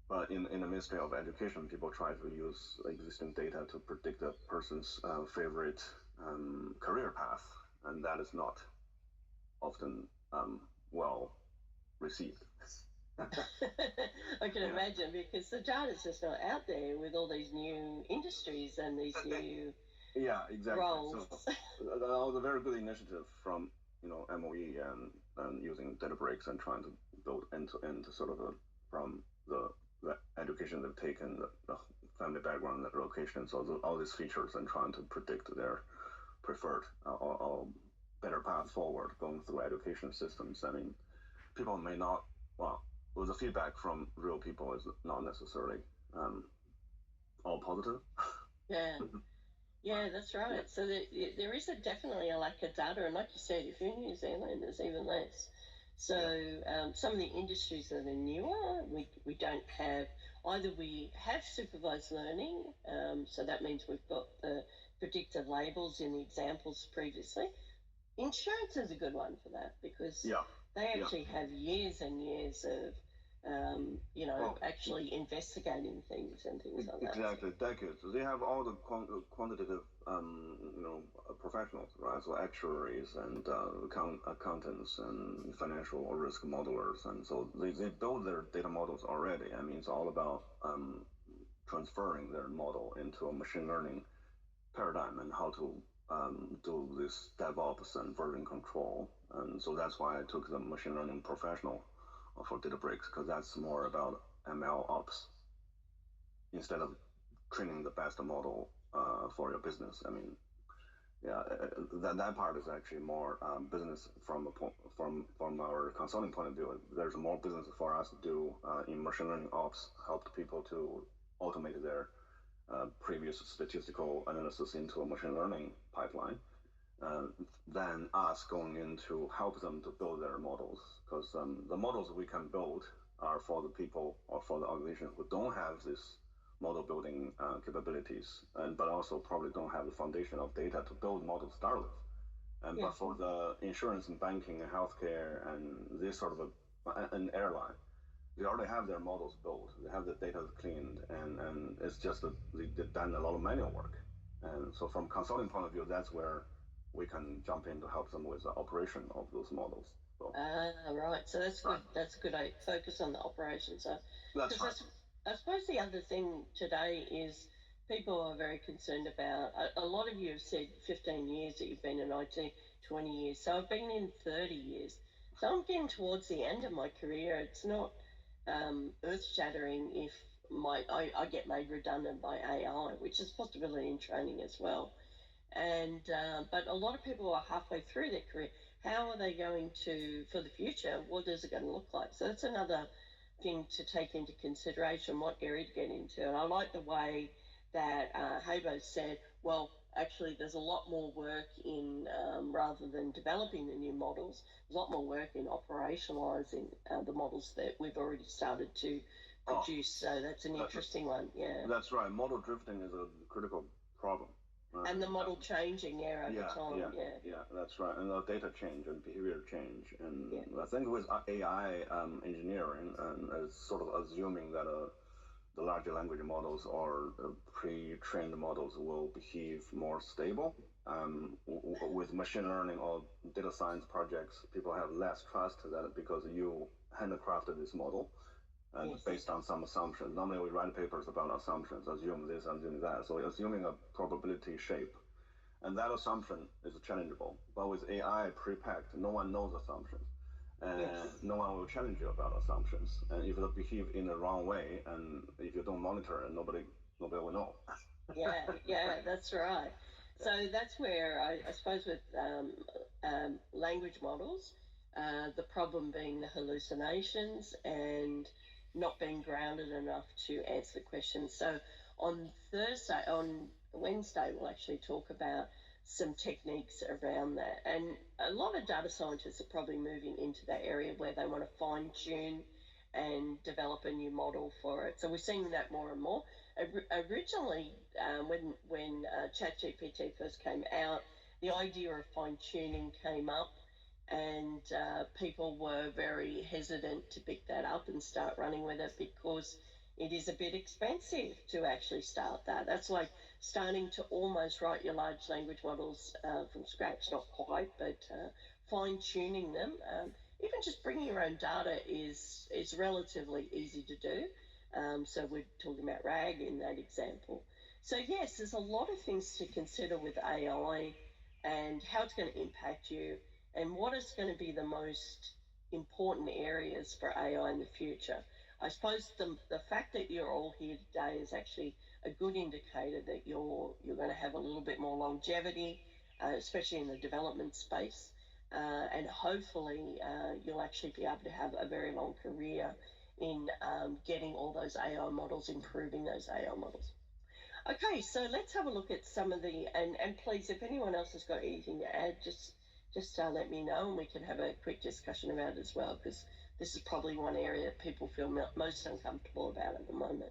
But in the Ministry of Education, people try to use existing data to predict a person's favorite career path, and that is not often well received. I can imagine, because the data's just not out there with all these new industries and these new roles. So that was a very good initiative from MOE and using Databricks and trying to build end-to-end sort of from the education they've taken, the family background, the location, so all these features, and trying to predict their preferred or better path forward going through education systems. I mean, people may not, the feedback from real people is not necessarily all positive. Yeah, that's right. Yeah. So there is definitely a lack of data, and like you said, if you're in New Zealand, there's even less. So some of the industries that are newer, we don't have, either we have supervised learning, so that means we've got the predictive labels in the examples previously. Insurance is a good one for that, because they actually have years and years of actually investigating things and things like that. Exactly, decades. They have all the quantitative, professionals, right? So actuaries and accountants and financial risk modelers, and so they build their data models already. I mean, it's all about transferring their model into a machine learning paradigm and how to do this DevOps and version control. And so that's why I took the machine learning professional for Databricks, because that's more about ML ops instead of training the best model for your business. I mean, that part is actually more business from our consulting point of view. There's more business for us to do in machine learning ops, help people to automate their previous statistical analysis into a machine learning pipeline, than us going in to help them to build their models, because the models we can build are for the people or for the organizations who don't have this model building capabilities, but also probably don't have the foundation of data to build models to start with. But for the insurance and banking and healthcare and this sort of an airline, they already have their models built, they have the data cleaned, and it's just that they've done a lot of manual work. And so from consulting point of view, that's where we can jump in to help them with the operation of those models. So. Right. So that's good. That's good. I focus on the operation. So that's right. I suppose the other thing today is people are very concerned about, a lot of you have said 15 years that you've been in IT, 20 years. So I've been in 30 years. So I'm getting towards the end of my career. It's not earth-shattering if I get made redundant by AI, which is a possibility in training as well. And but a lot of people are halfway through their career. How are they going to, for the future, what is it going to look like? So that's another thing to take into consideration, what area to get into. And I like the way that Habo said, well, actually, there's a lot more work in, rather than developing the new models, there's a lot more work in operationalising the models that we've already started to produce. So that's an interesting one, yeah. That's right. Model drifting is a critical problem. And the model changing, over time, yeah, that's right. And the data change and behavior change. And I think with AI engineering, is sort of assuming that the larger language models or pre-trained models will behave more stable. With machine learning or data science projects, people have less trust that because you handcrafted this model and based on some assumptions. Normally we write papers about assumptions, assume this, assume that. So assuming a probability shape. And that assumption is challengeable. But with AI pre-packed, no one knows assumptions. And no one will challenge you about assumptions. And if they behave in the wrong way, and if you don't monitor it, nobody will know. yeah, that's right. So that's where I suppose with language models, the problem being the hallucinations and not being grounded enough to answer the questions. So on Wednesday, we'll actually talk about some techniques around that. And a lot of data scientists are probably moving into that area where they want to fine tune and develop a new model for it. So we're seeing that more and more. Originally, when ChatGPT first came out, the idea of fine tuning came up, and people were very hesitant to pick that up and start running with it because it is a bit expensive to actually start that. That's like starting to almost write your large language models from scratch, not quite, but fine-tuning them. Even just bringing your own data is relatively easy to do. So we're talking about RAG in that example. So yes, there's a lot of things to consider with AI and how it's going to impact you and what is going to be the most important areas for AI in the future. I suppose the fact that you're all here today is actually a good indicator that you're going to have a little bit more longevity, especially in the development space, and hopefully you'll actually be able to have a very long career in getting all those AI models, improving those AI models. Okay, so let's have a look at some of the, and please, if anyone else has got anything to add, just let me know and we can have a quick discussion about it as well, because this is probably one area that people feel most uncomfortable about at the moment.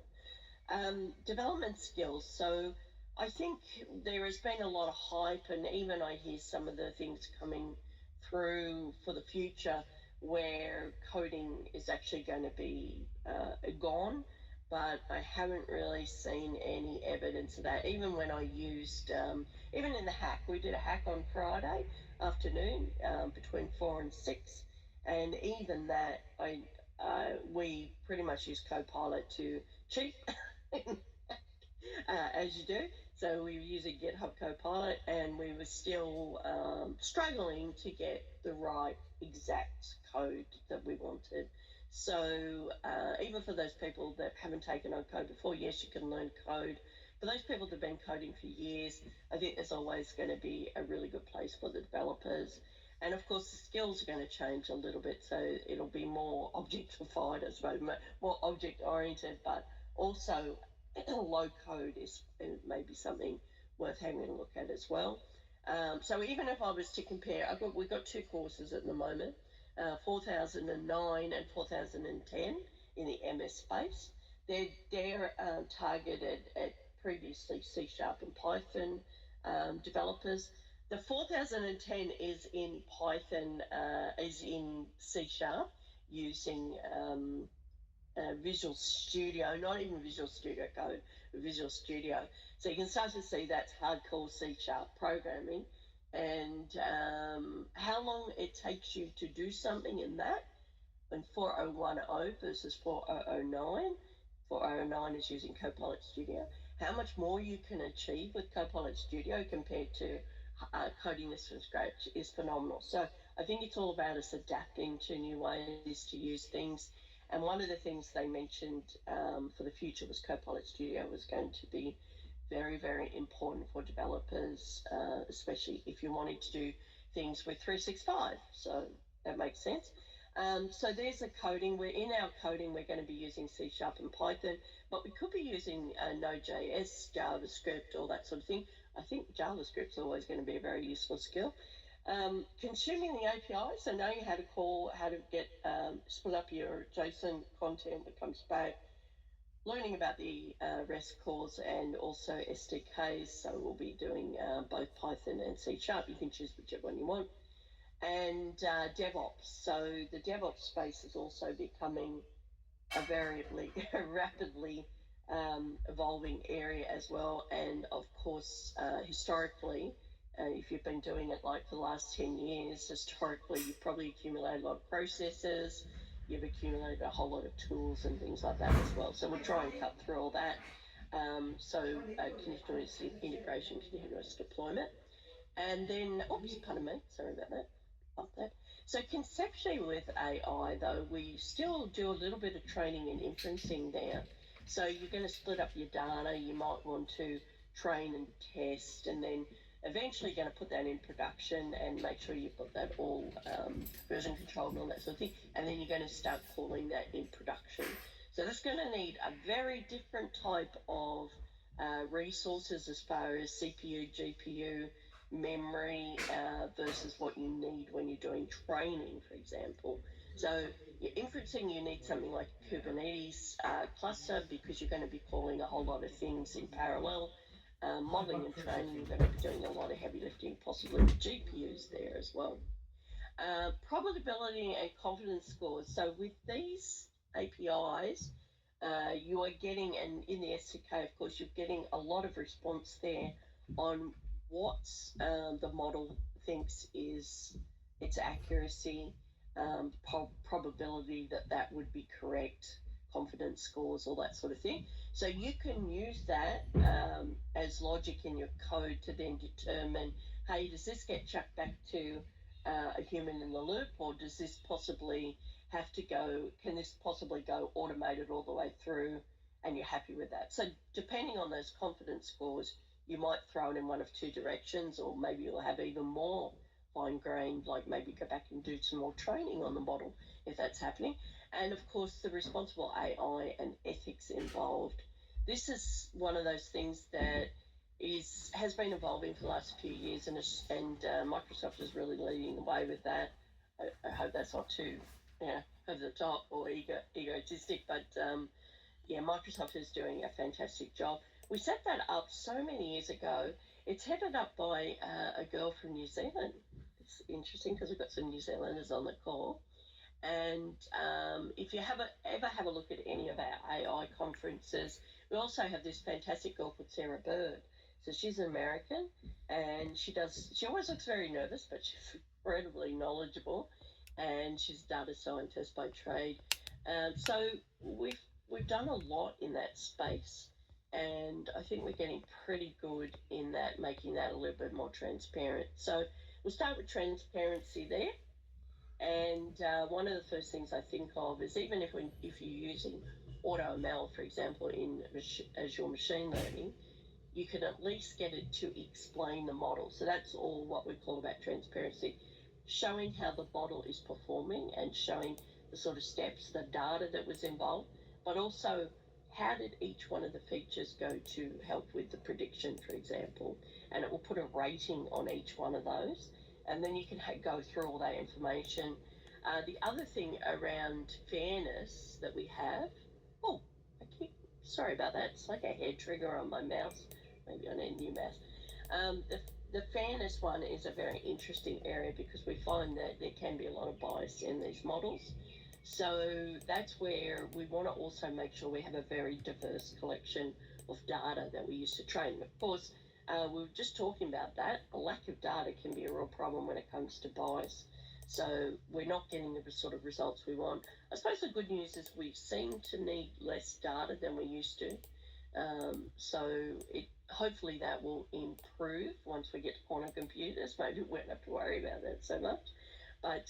Development skills. So I think there has been a lot of hype, and even I hear some of the things coming through for the future where coding is actually going to be gone, but I haven't really seen any evidence of that. Even when I used, even in the hack, we did a hack on Friday afternoon between 4 and 6, and even that, we pretty much used Copilot to cheat, as you do. So we were using GitHub Copilot, and we were still struggling to get the right exact code that we wanted. So even for those people that haven't taken on code before, yes, you can learn code. For those people that have been coding for years, I think there's always going to be a really good place for the developers. And of course, the skills are going to change a little bit, so it'll be more objectified, I suppose, more object-oriented, but also low code is maybe something worth having a look at as well. So even if I was to compare, we've got 2 courses at the moment, 4009 and 4010 in the MS space. They're targeted at previously C# and Python developers. The 4010 is in Python, is in C# using Visual Studio, not even Visual Studio Code, but Visual Studio. So you can start to see that's hardcore C# programming, and how long it takes you to do something in that in 4010 versus 4009. 4009 is using Copilot Studio. How much more you can achieve with Copilot Studio compared to coding this from scratch is phenomenal. So I think it's all about us adapting to new ways to use things. And one of the things they mentioned for the future was Copilot Studio was going to be very, very important for developers, especially if you're wanting to do things with 365. So that makes sense. So there's a coding. In our coding, we're going to be using C# and Python, but we could be using Node.js, JavaScript, all that sort of thing. I think JavaScript's always going to be a very useful skill. Consuming the API, so knowing how to call, how to get split up your JSON content that comes back, learning about the REST calls and also SDKs. So we'll be doing both Python and C#. You can choose whichever one you want. And DevOps. So the DevOps space is also becoming a very rapidly evolving area as well. And of course, historically, if you've been doing it like for the last 10 years, historically, you've probably accumulated a lot of processes, you've accumulated a whole lot of tools and things like that as well. So we'll try and cut through all that. Continuous integration, continuous deployment. And then, pardon me, sorry about that. So conceptually with AI, though, we still do a little bit of training and inferencing there. So you're going to split up your data. You might want to train and test, and then eventually going to put that in production and make sure you've got that all version controlled and all that sort of thing. And then you're going to start calling that in production. So that's going to need a very different type of resources as far as CPU, GPU, memory versus what you need when you're doing training, for example. So your inferencing, you need something like a Kubernetes cluster because you're going to be calling a whole lot of things in parallel. Modeling and training, you're going to be doing a lot of heavy lifting, possibly with GPUs there as well. Probability and confidence scores. So with these APIs, you are getting, and in the SDK, of course, you're getting a lot of response there on what the model thinks is its accuracy, probability that would be correct, confidence scores, all that sort of thing. So you can use that as logic in your code to then determine, hey, does this get chucked back to a human in the loop, or does this possibly have to go, can this possibly go automated all the way through, and you're happy with that? So depending on those confidence scores, you might throw it in one of two directions, or maybe you'll have even more fine-grained, like maybe go back and do some more training on the model if that's happening. And of course, the responsible AI and ethics involved. This is one of those things that has been evolving for the last few years, and Microsoft is really leading the way with that. I hope that's not too over the top or egotistic, but Microsoft is doing a fantastic job. We set that up so many years ago. It's headed up by a girl from New Zealand. It's interesting because we've got some New Zealanders on the call. And if you ever have a look at any of our AI conferences, we also have this fantastic girl called Sarah Bird. So she's an American, and she always looks very nervous, but she's incredibly knowledgeable, and she's a data scientist by trade. So we've done a lot in that space, and I think we're getting pretty good in that, making that a little bit more transparent. So we'll start with transparency there. And one of the first things I think of is even if you're using AutoML, for example, in Azure Machine Learning, you can at least get it to explain the model. So that's all what we call about transparency, showing how the model is performing and showing the sort of steps, the data that was involved, but also how did each one of the features go to help with the prediction, for example, and it will put a rating on each one of those. And then you can go through all that information. The other thing around fairness that we have, sorry about that, it's like a head trigger on my mouse. Maybe I need a new mouse. The fairness one is a very interesting area because we find that there can be a lot of bias in these models. So that's where we want to also make sure we have a very diverse collection of data that we use to train. Of course, we were just talking about that. A lack of data can be a real problem when it comes to bias. So we're not getting the sort of results we want. I suppose the good news is we seem to need less data than we used to. Hopefully that will improve once we get to quantum computers. Maybe we won't have to worry about that so much. But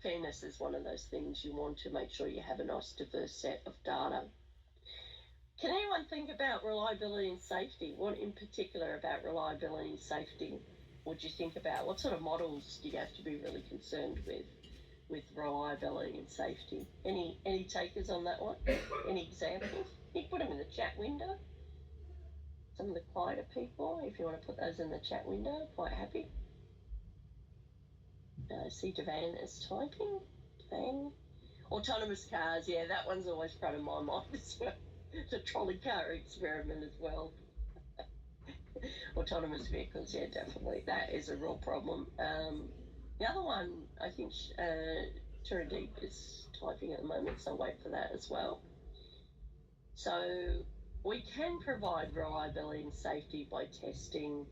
fairness is one of those things you want to make sure you have a nice diverse set of data. Can anyone think about reliability and safety? What in particular about reliability and safety would you think about? What sort of models do you have to be really concerned with with reliability and safety. Any takers on that one? Any examples? You can put them in the chat window. Some of the quieter people, if you want to put those in the chat window, quite happy. I see Devan is typing. Devan. Autonomous cars, yeah, that one's always front of my mind as well. The trolley car experiment as well. Autonomous vehicles, yeah, definitely. That is a real problem. The other one, I think Turadeep is typing at the moment, so I'll wait for that as well. So we can provide reliability and safety by testing,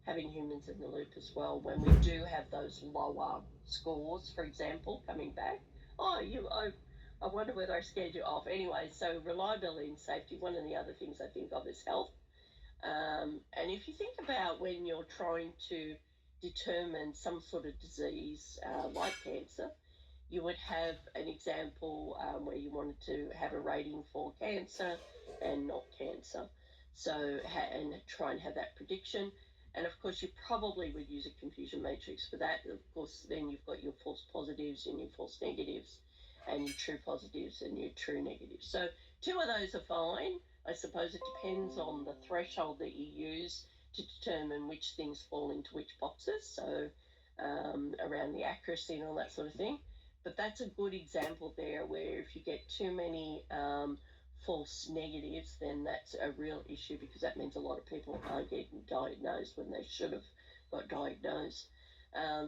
having humans in the loop as well when we do have those lower scores, for example, coming back. I wonder whether I scared you off. Anyway, so reliability and safety, one of the other things I think of is health. And if you think about when you're trying to determine some sort of disease like cancer, you would have an example where you wanted to have a rating for cancer and not cancer. So, and try and have that prediction. And of course, you probably would use a confusion matrix for that. Of course, then you've got your false positives and your false negatives, and your true positives and your true negatives. So 2 of those are fine. I suppose it depends on the threshold that you use to determine which things fall into which boxes, so around the accuracy and all that sort of thing. But that's a good example there where if you get too many false negatives, then that's a real issue because that means a lot of people aren't getting diagnosed when they should have got diagnosed.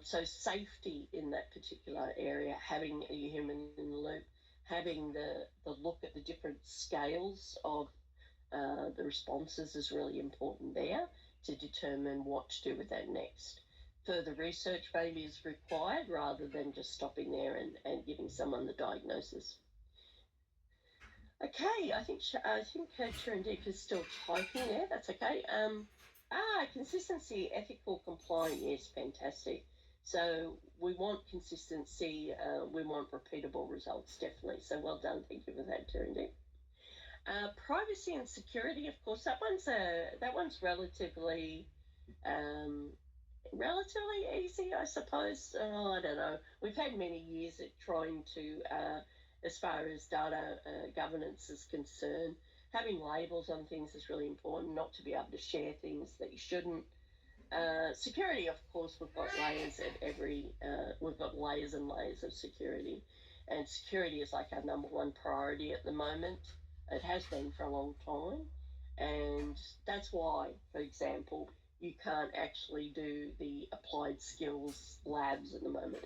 So safety in that particular area, having a human in the loop, having the look at the different scales of the responses is really important there to determine what to do with that next. Further research maybe is required rather than just stopping there and giving someone the diagnosis. Okay, I think Chirandeep is still typing there. That's okay. Consistency, ethical, compliant. Yes, fantastic. So we want consistency. We want repeatable results, definitely. So well done. Thank you for that, Chirandeep. Privacy and security, of course, that one's relatively easy, I suppose. I don't know. We've had many years at trying to, as far as data governance is concerned, having labels on things is really important, not to be able to share things that you shouldn't. Security, of course, we've got layers at we've got layers and layers of security. And security is like our number one priority at the moment. It has been for a long time. And that's why, for example, you can't actually do the applied skills labs at the moment.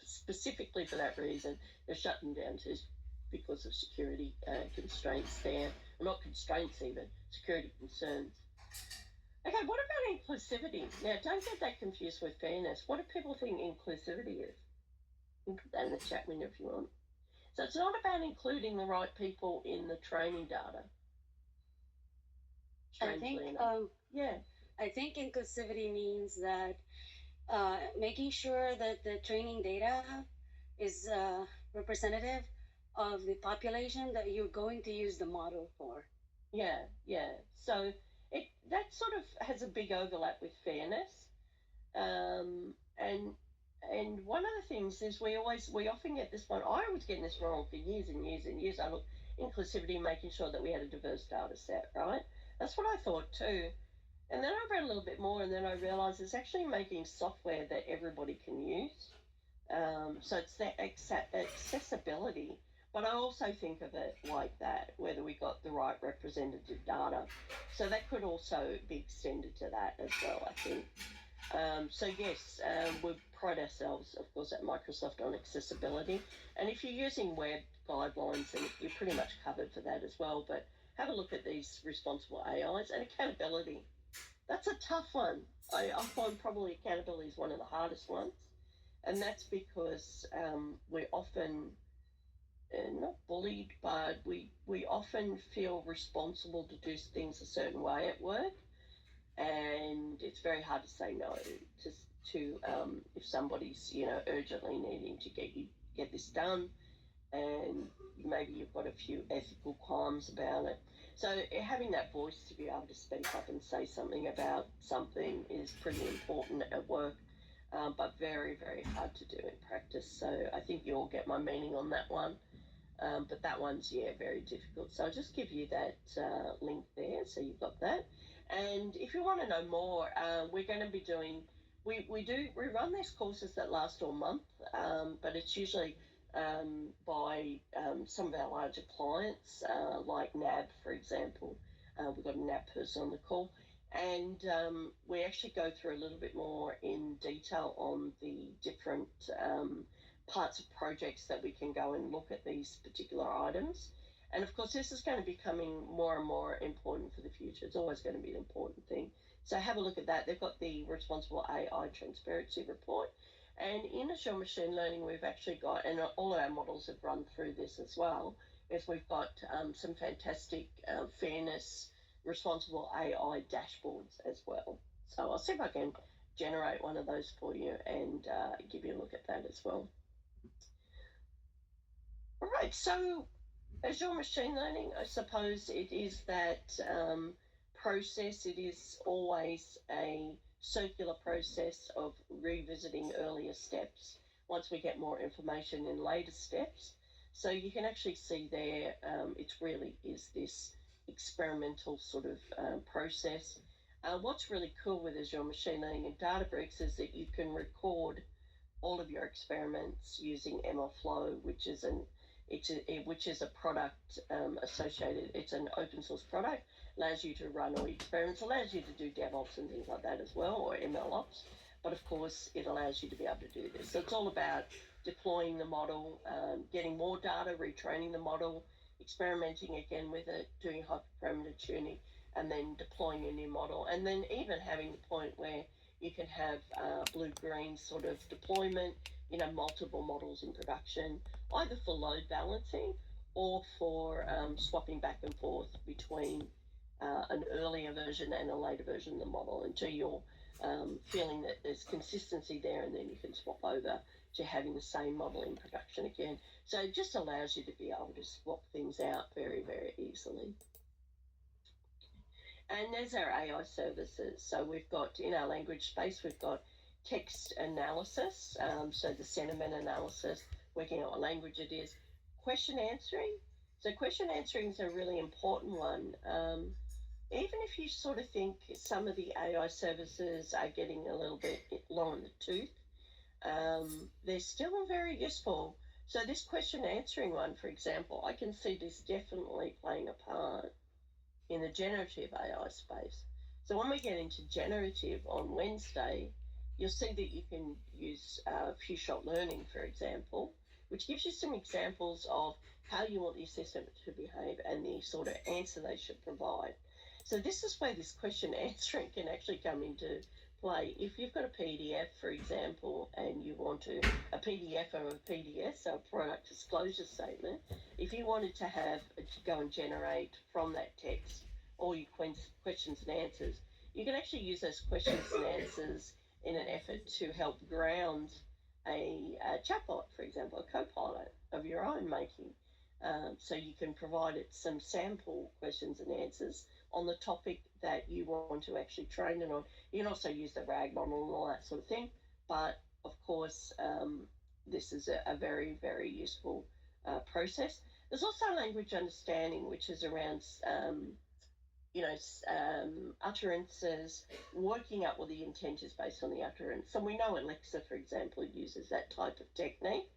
Specifically for that reason, they're shutting down because of security constraints there. Well, not constraints even, security concerns. Okay, what about inclusivity? Now, don't get that confused with fairness. What do people think inclusivity is? You can put that in the chat window if you want. So it's not about including the right people in the training data. I think inclusivity means that making sure that the training data is representative of the population that you're going to use the model for. Yeah. So that sort of has a big overlap with fairness. And one of the things is we often get this one. I was getting this wrong for years and years and years. I looked inclusivity, making sure that we had a diverse data set, right? That's what I thought too. And then I read a little bit more, and then I realised it's actually making software that everybody can use. So it's that accessibility. But I also think of it like that, whether we got the right representative data. So that could also be extended to that as well, I think. So yes, we pride ourselves, of course, at Microsoft on accessibility. And if you're using web guidelines, then you're pretty much covered for that as well. But have a look at these responsible AIs and accountability. That's a tough one. I find probably accountability is one of the hardest ones. And that's because we're often not bullied, but we often feel responsible to do things a certain way at work. And it's very hard to say no to if somebody's urgently needing to get this done, and maybe you've got a few ethical qualms about it. So having that voice to be able to speak up and say something about something is pretty important at work. but very, very hard to do in practice. So I think you all get my meaning on that one. But that one's, very difficult. So I'll just give you that link there, so you've got that. And if you want to know more, we're going to be doing, we run these courses that last all month, but it's usually by some of our larger clients, like NAB, for example. We've got a NAB person on the call. And we actually go through a little bit more in detail on the different parts of projects that we can go and look at these particular items. And of course, this is going to be becoming more and more important for the future. It's always going to be an important thing. So have a look at that. They've got the Responsible AI Transparency Report. And in Azure Machine Learning, we've actually got, and all of our models have run through this as well, is we've got some fantastic fairness, responsible AI dashboards as well. So I'll see if I can generate one of those for you and give you a look at that as well. All right, so Azure Machine Learning, I suppose it is that process. It is always a circular process of revisiting earlier steps once we get more information in later steps. So you can actually see there, it really is this experimental sort of process. What's really cool with Azure Machine Learning and Databricks is that you can record all of your experiments using MLflow, which is a product associated. It's an open source product, allows you to run all your experiments, allows you to do DevOps and things like that as well, or MLOps. But of course, it allows you to be able to do this. So it's all about deploying the model, getting more data, retraining the model, experimenting again with it, doing hyperparameter tuning, and then deploying a new model. And then even having the point where you can have blue-green sort of deployment, multiple models in production, either for load balancing or for swapping back and forth between an earlier version and a later version of the model until you're feeling that there's consistency there, and then you can swap over to having the same model in production again. So it just allows you to be able to swap things out very, very easily. And there's our AI services. So we've got, in our language space, we've got text analysis, so the sentiment analysis, working out what language it is, question answering. So question answering is a really important one. Even if you sort of think some of the AI services are getting a little bit long in the tooth, they're still very useful. So this question answering one, for example, I can see this definitely playing a part in the generative AI space. So when we get into generative on Wednesday, you'll see that you can use few-shot learning, for example, which gives you some examples of how you want the assessment to behave and the sort of answer they should provide. So this is where this question answering can actually come into play. If you've got a PDF, for example, and you want a PDF or a PDS, so a product disclosure statement, if you wanted to go and generate from that text all your questions and answers, you can actually use those questions and answers in an effort to help ground a chatbot, for example, a co-pilot of your own making. So you can provide it some sample questions and answers on the topic that you want to actually train it on. You can also use the RAG model and all that sort of thing. But of course, this is a very, very useful process. There's also language understanding, which is around, utterances, working out what the intent is based on the utterance. So we know Alexa, for example, uses that type of technique.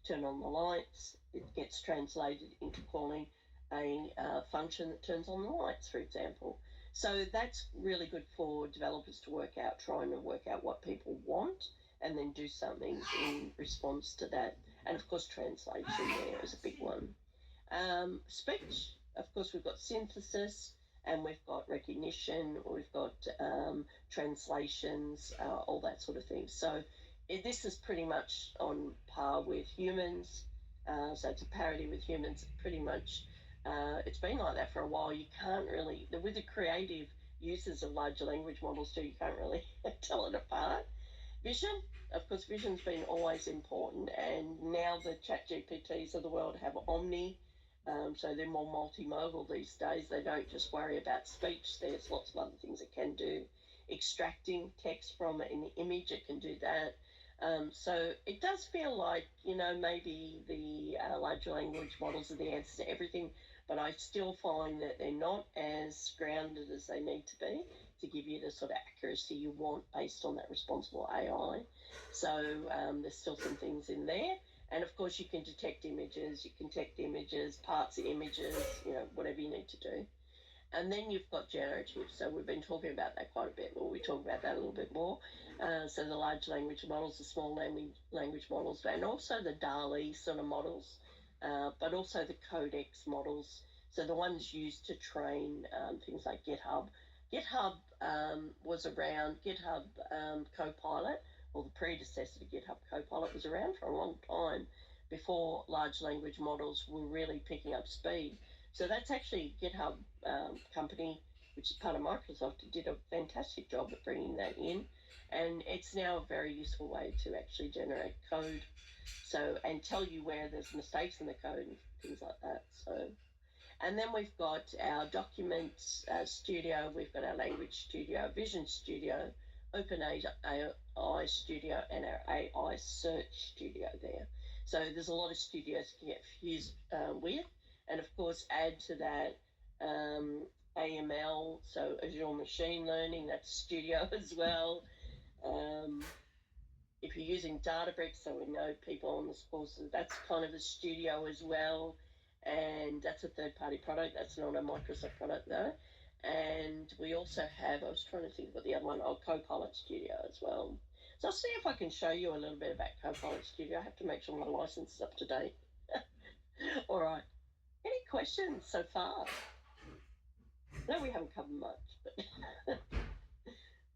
Turn on the lights, it gets translated into calling a function that turns on the lights, for example. So that's really good for developers to trying to work out what people want and then do something in response to that. And of course, translation there is a big one. Speech, of course, we've got synthesis and we've got recognition, we've got translations, all that sort of thing. So this is pretty much on par with humans. So it's a parity with humans, pretty much. It's been like that for a while. You can't really, with the creative uses of large language models too, you can't really tell it apart. Vision, of course, vision's been always important, and now the ChatGPTs of the world have Omni, so they're more multimodal these days. They don't just worry about speech. There's lots of other things it can do extracting text from an image, it can do that. So it does feel like, maybe the large language models are the answer to everything, but I still find that they're not as grounded as they need to be to give you the sort of accuracy you want based on that responsible AI. So there's still some things in there. And of course, you can detect images, parts of images, whatever you need to do. And then you've got generative. So we've been talking about that quite a bit. Well, we talk about that a little bit more. So the large language models, the small language models, and also the Day1a sort of models, but also the codex models. So the ones used to train things like GitHub. GitHub was around, GitHub Copilot, or the predecessor to GitHub Copilot, was around for a long time before large language models were really picking up speed. So that's actually GitHub company, which is part of Microsoft, did a fantastic job at bringing that in. And it's now a very useful way to actually generate code. So, and tell you where there's mistakes in the code and things like that. So, and then we've got our Documents Studio, we've got our Language Studio, Vision Studio, OpenAI Studio, and our AI Search Studio there. So there's a lot of studios you can get fused with. And of course, add to that AML, so Azure Machine Learning, that's Studio as well. If you're using Databricks, so we know people on this course, that's kind of a Studio as well. And that's a third-party product. That's not a Microsoft product, though. And we also have, I was trying to think about the other one, Copilot Studio as well. So I'll see if I can show you a little bit about Copilot Studio. I have to make sure my license is up to date. All right. Any questions so far? No, we haven't covered much, but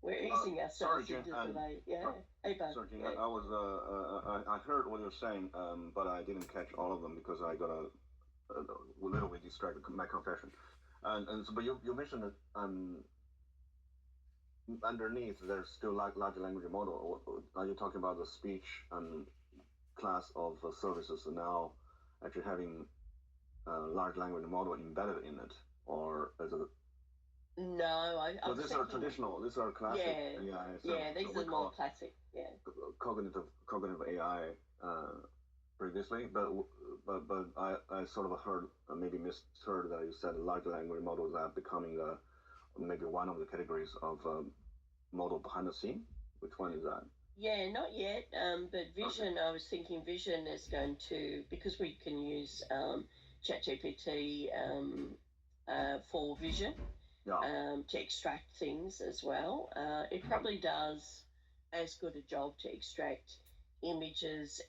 we're easing ourselves into today. Yeah. Hey, bud. Sorry, Gene, yeah. I heard what you're saying, but I didn't catch all of them because I got a little bit distracted. My confession. And so, but you mentioned that underneath there's still large language model. Are you talking about the speech class of services now actually having large language model embedded in it, or is it? No, So these are traditional. These are classic AI. Yeah, these are more classic. Yeah. Cognitive AI previously, but I sort of heard, maybe misheard that you said large language models are becoming maybe one of the categories of model behind the scene. Which one is that? Yeah, not yet. But Vision, okay. I was thinking Vision is going to, because we can use ChatGPT for Vision to extract things as well. It probably does as good a job to extract images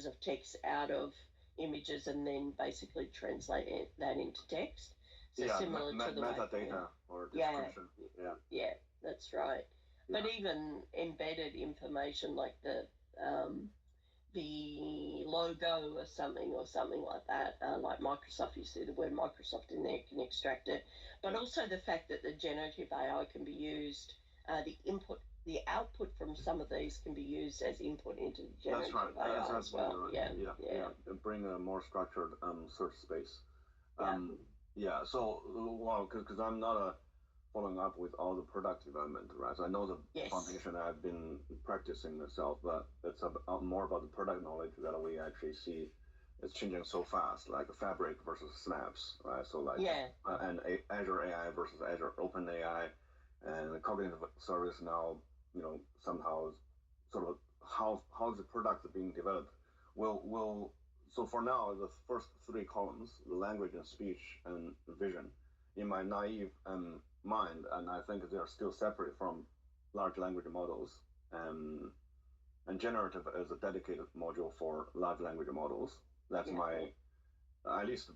of text out of images and then basically translate that into text. So similar to the metadata or description. Yeah, that's right. Yeah. But even embedded information like the logo or something like that, like Microsoft, you see the word Microsoft in there, can extract it. But also the fact that the generative AI can be used, the output from some of these can be used as input into the generative AI as well. Right. Yeah. Bring a more structured search space. So, because I'm not following up with all the product development, right? So I know the foundation I've been practicing myself, but it's more about the product knowledge that we actually see it's changing so fast, like Fabric versus Snaps, right? So and Azure AI versus Azure OpenAI, and the cognitive service now, somehow sort of how the product is being developed will. So for now, the first three columns, the language and speech and vision, in my naive mind, and I think they are still separate from large language models, and generative is a dedicated module for large language models. That's my, at least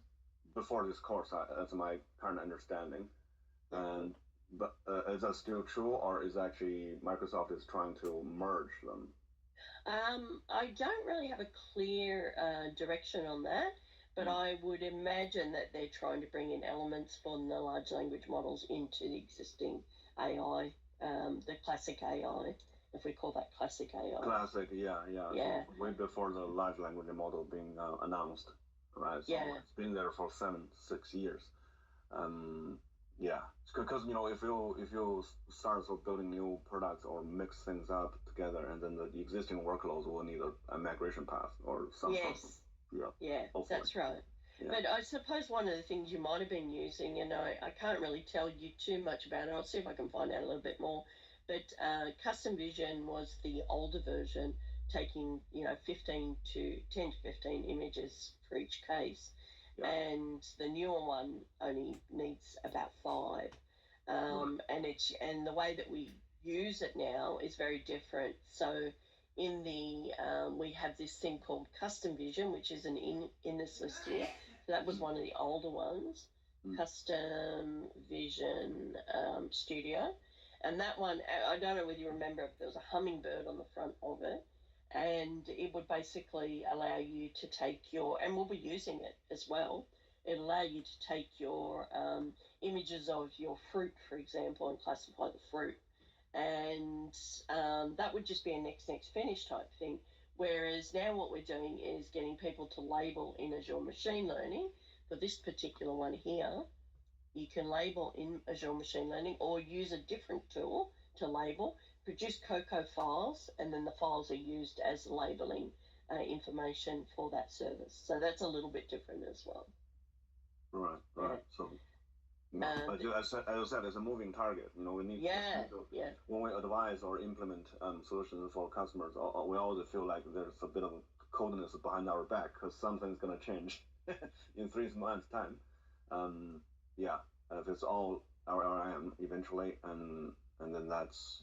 before this course, that's my current understanding. But is that still true, or is actually Microsoft is trying to merge them? I don't really have a clear direction on that, but I would imagine that they're trying to bring in elements from the large language models into the existing AI, the classic AI, if we call that classic AI. Classic, yeah. So way before the large language model being announced, right? So it's been there for 6 years. Yeah, because if you start sort of building new products or mix things up together, and then the existing workloads will need a migration path or something. Yes. Yeah, hopefully. That's right. Yeah. But I suppose one of the things you might have been using, and I can't really tell you too much about it. I'll see if I can find out a little bit more. But Custom Vision was the older version, taking 10 to 15 images for each case, and the newer one only needs about 5. And the way that we use it now is very different. So in the we have this thing called Custom Vision, which is in this list here. So that was one of the older ones, Custom Vision Studio. And that one, I don't know whether you remember, if there was a hummingbird on the front of it, and it would basically allow you to take and we'll be using it as well, it'll allow you to take your images of your fruit, for example, and classify the fruit. And that would just be a next finish type thing. Whereas now what we're doing is getting people to label in Azure Machine Learning. For this particular one here, you can label in Azure Machine Learning or use a different tool to label, produce COCO files, and then the files are used as labeling information for that service. So that's a little bit different as well. Right. Yeah. So, as I said, it's a moving target. We need when we advise or implement solutions for customers, we always feel like there's a bit of coldness behind our back because something's going to change in 3 months' time. If it's all LLM eventually, and then that's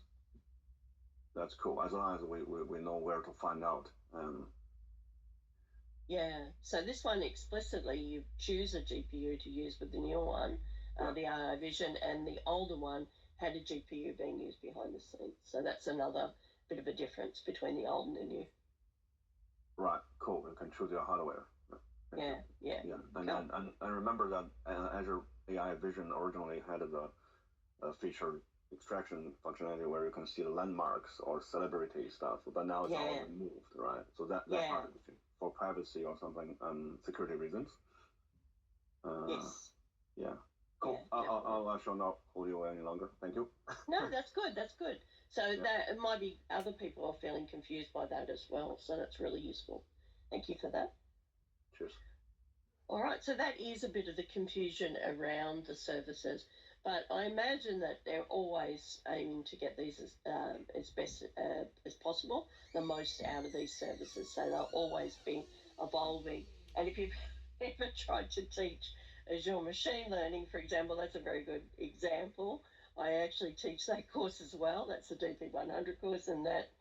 cool as long as we know where to find out. So this one explicitly you choose a GPU to use with the newer one, the AI Vision, and the older one had a GPU being used behind the scenes. So that's another bit of a difference between the old and the new. Right, cool. You can choose your hardware. Yeah. And I remember that Azure AI Vision originally had the feature extraction functionality where you can see the landmarks or celebrity stuff, but now it's all removed, right? So that part of the thing, for privacy or something, security reasons. Yes. Yeah. Cool. I shall not hold you any longer. Thank you. No, that's good. So that it might be other people are feeling confused by that as well. So that's really useful. Thank you for that. Cheers. All right. So that is a bit of the confusion around the services, but I imagine that they're always aiming to get these as best as possible, the most out of these services. So they'll always be evolving. And if you've ever tried to teach Azure Machine Learning, for example, that's a very good example. I actually teach that course as well. That's the DP100 course, and that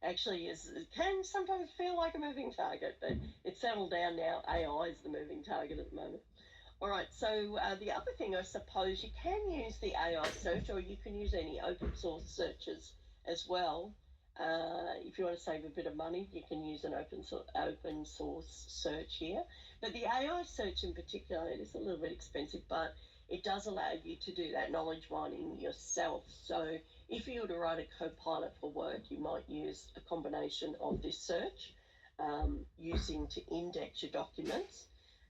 actually can sometimes feel like a moving target, but it's settled down now. AI is the moving target at the moment. All right, so the other thing, I suppose, you can use the AI search, or you can use any open source searches as well. If you want to save a bit of money, you can use an open source search here. But the AI search in particular, it is a little bit expensive, but it does allow you to do that knowledge mining yourself. So if you were to write a copilot for work, you might use a combination of this search using to index your documents.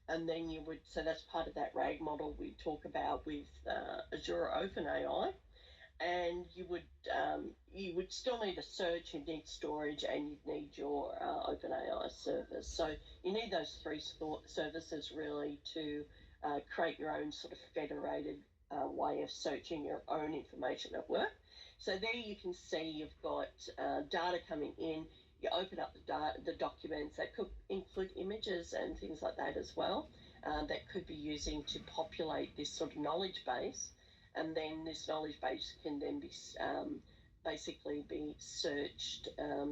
And then so that's part of that RAG model we talk about with Azure OpenAI. And you would still need a search, you'd need storage, and you'd need your OpenAI service. So you need those 3 services really to create your own sort of federated way of searching your own information at work. So there you can see you've got data coming in. You open up the documents that could include images and things like that as well, that could be using to populate this sort of knowledge base. And then this knowledge base can then be basically be searched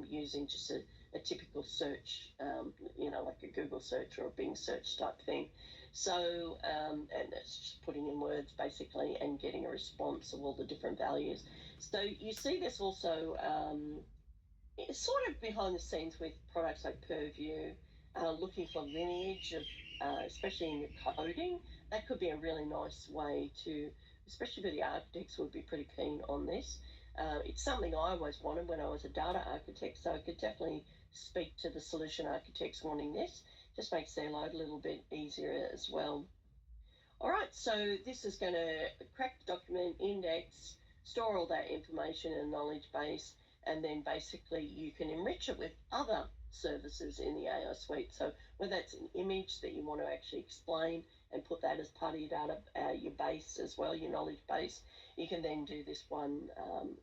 using just a typical search, like a Google search or a Bing search type thing. So, and it's just putting in words basically and getting a response of all the different values. So you see this also sort of behind the scenes with products like Purview, looking for lineage of, especially in your coding. That could be a really nice way to, especially for the architects, would be pretty keen on this. It's something I always wanted when I was a data architect, so I could definitely speak to the solution architects wanting this. Just makes their load a little bit easier as well. All right, so this is going to crack the document, index, store all that information in a knowledge base, and then basically you can enrich it with other services in the AI suite. So whether that's an image that you want to actually explain and put that as part of your data, your base as well, your knowledge base, you can then do this one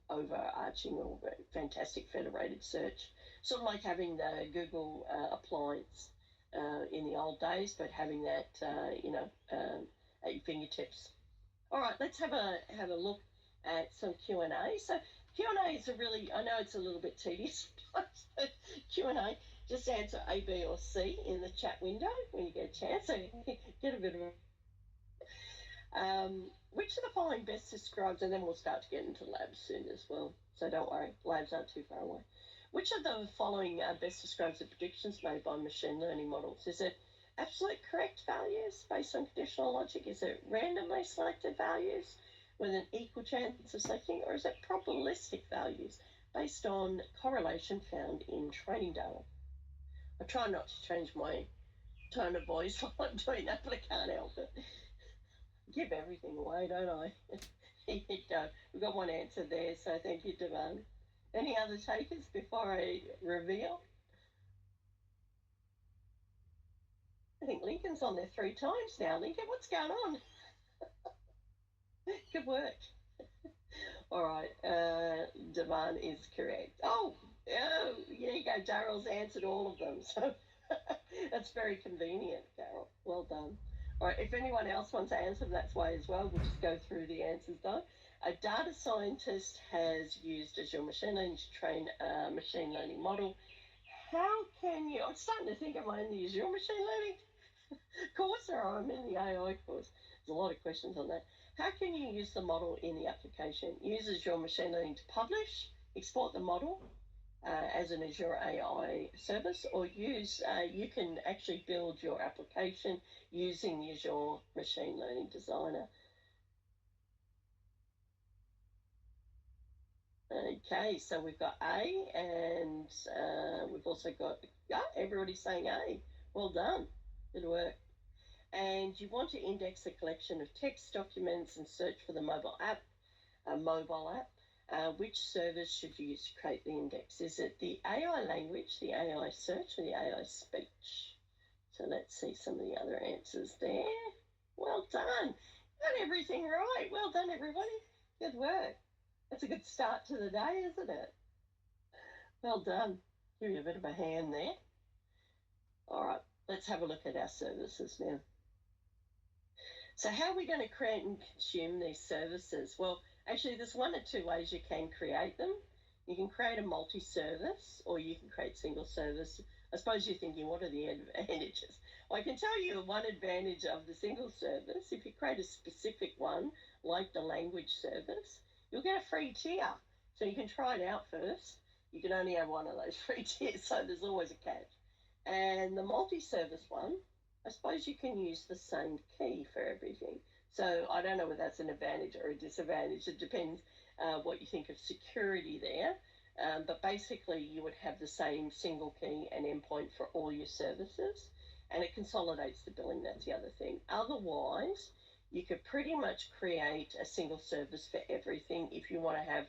overarching or fantastic federated search, sort of like having the Google appliance in the old days, but having that, at your fingertips. All right, let's have a look at some Q&A. So Q&A is I know it's a little bit tedious, but Q&A, just answer A, B, or C in the chat window when you get a chance. So get a bit of which of the following best describes, and then we'll start to get into labs soon as well. So don't worry, labs aren't too far away. Which of the following best describes the predictions made by machine learning models? Is it absolute correct values based on conditional logic? Is it randomly selected values with an equal chance of selecting? Or is it probabilistic values based on correlation found in training data? I try not to change my tone of voice while I'm doing that, but I can't help it. Give everything away, don't I? We've got one answer there, so thank you, Devan. Any other takers before I reveal? I think Lincoln's on there 3 times now. Lincoln, what's going on? Good work. All right, Devan is correct. Oh, there you go. Daryl's answered all of them, so that's very convenient, Carol. Well done. All right, if anyone else wants to answer that way as well, we'll just go through the answers though. A data scientist has used Azure Machine Learning to train a machine learning model. How can you, I'm starting to think, am I in the Azure Machine Learning course or I'm in the AI course? There's a lot of questions on that. How can you use the model in the application? Use Azure Machine Learning to publish, export the model as an Azure AI service, or you can actually build your application using the Azure Machine Learning Designer. Okay, so we've got A, and we've also got, everybody's saying A. Well done, good work. And you want to index a collection of text documents and search for the mobile app. Which service should you use to create the index? Is it the AI language, the AI search, or the AI speech? So let's see some of the other answers there. Well done. Got everything right. Well done, everybody. Good work. That's a good start to the day, isn't it? Well done. Give you a bit of a hand there. All right, let's have a look at our services now. So how are we going to create and consume these services? Well, actually, there's 1 or 2 ways you can create them. You can create a multi-service, or you can create single service. I suppose you're thinking, what are the advantages? Well, I can tell you one advantage of the single service. If you create a specific one, like the language service, you'll get a free tier. So you can try it out first. You can only have one of those free tiers, so there's always a catch. And the multi-service one, I suppose you can use the same key for everything. So I don't know whether that's an advantage or a disadvantage. It depends what you think of security there. But basically, you would have the same single key and endpoint for all your services, and it consolidates the billing. That's the other thing. Otherwise, you could pretty much create a single service for everything if you want to have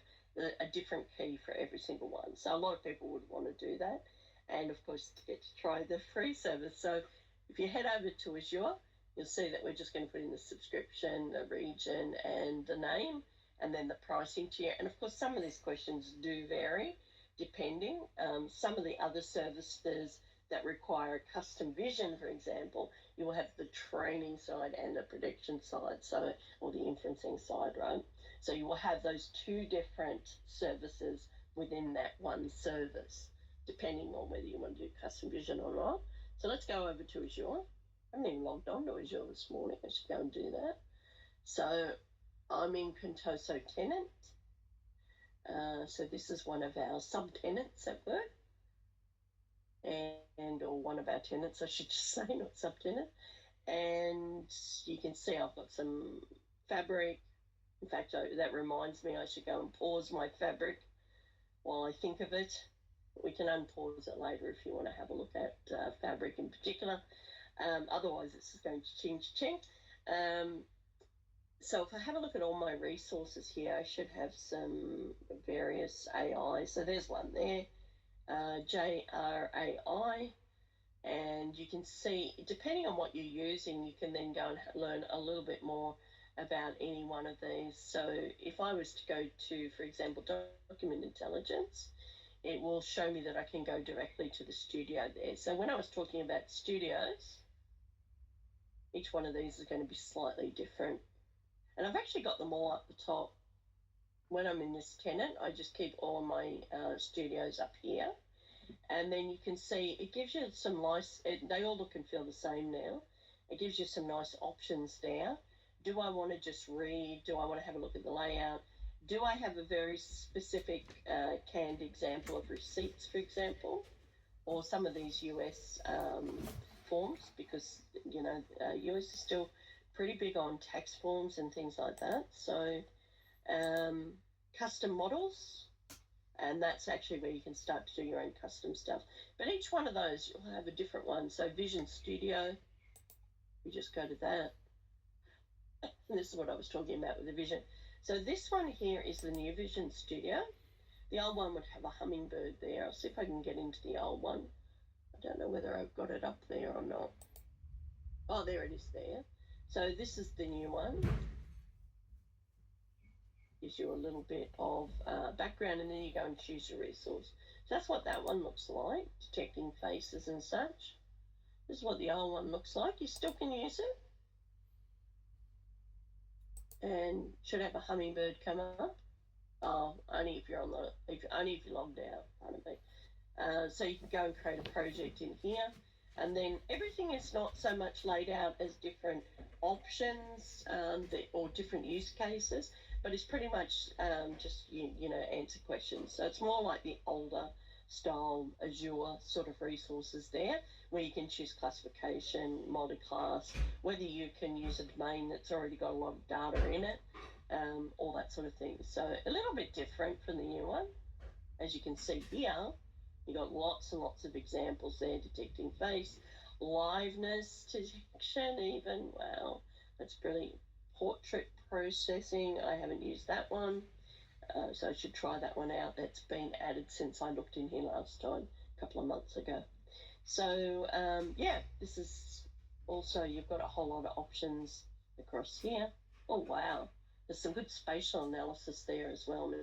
a different key for every single one. So a lot of people would want to do that. And of course, to get to try the free service. So if you head over to Azure, you'll see that we're just going to put in the subscription, the region, and the name, and then the pricing tier. And of course, some of these questions do vary depending. Some of the other services that require a custom vision, for example, you will have the training side and the prediction side, so, or the inferencing side, right? So you will have those 2 different services within that one service, depending on whether you want to do custom vision or not. So let's go over to Azure. I haven't even logged on to Azure this morning. I should go and do that. So I'm in Contoso tenant. So this is one of our subtenants at work. Or one of our tenants, I should just say, not subtenant. And you can see I've got some fabric. In fact, that reminds me I should go and pause my fabric while I think of it. We can unpause it later if you want to have a look at fabric in particular. Otherwise, this is going to ching. So if I have a look at all my resources here, I should have some various AI. So there's one there, JRAI, and you can see, depending on what you're using, you can then go and learn a little bit more about any one of these. So if I was to go to, for example, document intelligence, it will show me that I can go directly to the studio there. So when I was talking about studios, each one of these is going to be slightly different. And I've actually got them all up the top. When I'm in this tenant, I just keep all my studios up here. And then you can see it gives you some nice, they all look and feel the same now. It gives you some nice options there. Do I want to just read? Do I want to have a look at the layout? Do I have a very specific canned example of receipts, for example? Or some of these US forms, because, you know, US is still pretty big on tax forms and things like that. So custom models, and that's actually where you can start to do your own custom stuff. But each one of those, you'll have a different one. So Vision Studio, we just go to that. And this is what I was talking about with the Vision. So this one here is the new Vision Studio. The old one would have a hummingbird there. I'll see if I can get into the old one. I don't know whether I've got it up there or not. Oh, there it is there. So this is the new one. Gives you a little bit of background, and then you go and choose your resource. So that's what that one looks like, detecting faces and such. This is what the old one looks like. You still can use it. And should have a hummingbird come up. Oh, only if you're on the, only if you're logged out, pardon me. So you can go and create a project in here. And then everything is not so much laid out as different options or different use cases, but it's pretty much just, you know, answer questions. So it's more like the older style Azure sort of resources there, where you can choose classification, multi-class, whether you can use a domain that's already got a lot of data in it, all that sort of thing. So a little bit different from the new one. As you can see here, you got lots and lots of examples there, detecting face, liveness detection even, wow, that's brilliant. Portrait processing, I haven't used that one, so I should try that one out. That's been added since I looked in here last time, a couple of months ago. So yeah, this is also, you've got a whole lot of options across here. Oh wow, there's some good spatial analysis there as well.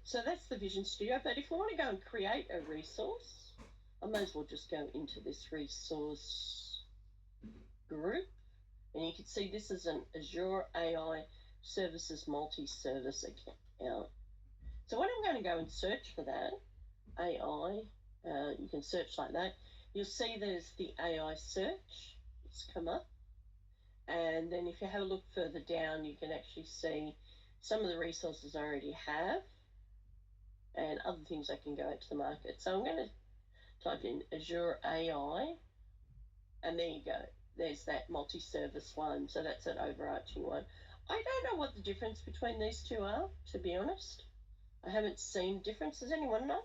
So that's the Vision Studio, but if we want to go and create a resource, I may as well just go into this resource group, and you can see this is an Azure AI Services multi-service account. So when I'm going to go and search for that, AI, you can search like that. You'll see there's the AI search, it's come up, and then if you have a look further down, you can actually see some of the resources I already have and other things I can go out to the market. So I'm going to type in Azure AI, and there you go. There's that multi-service one. So that's an overarching one. I don't know what the difference between these two are, to be honest. I haven't seen difference. Does anyone know?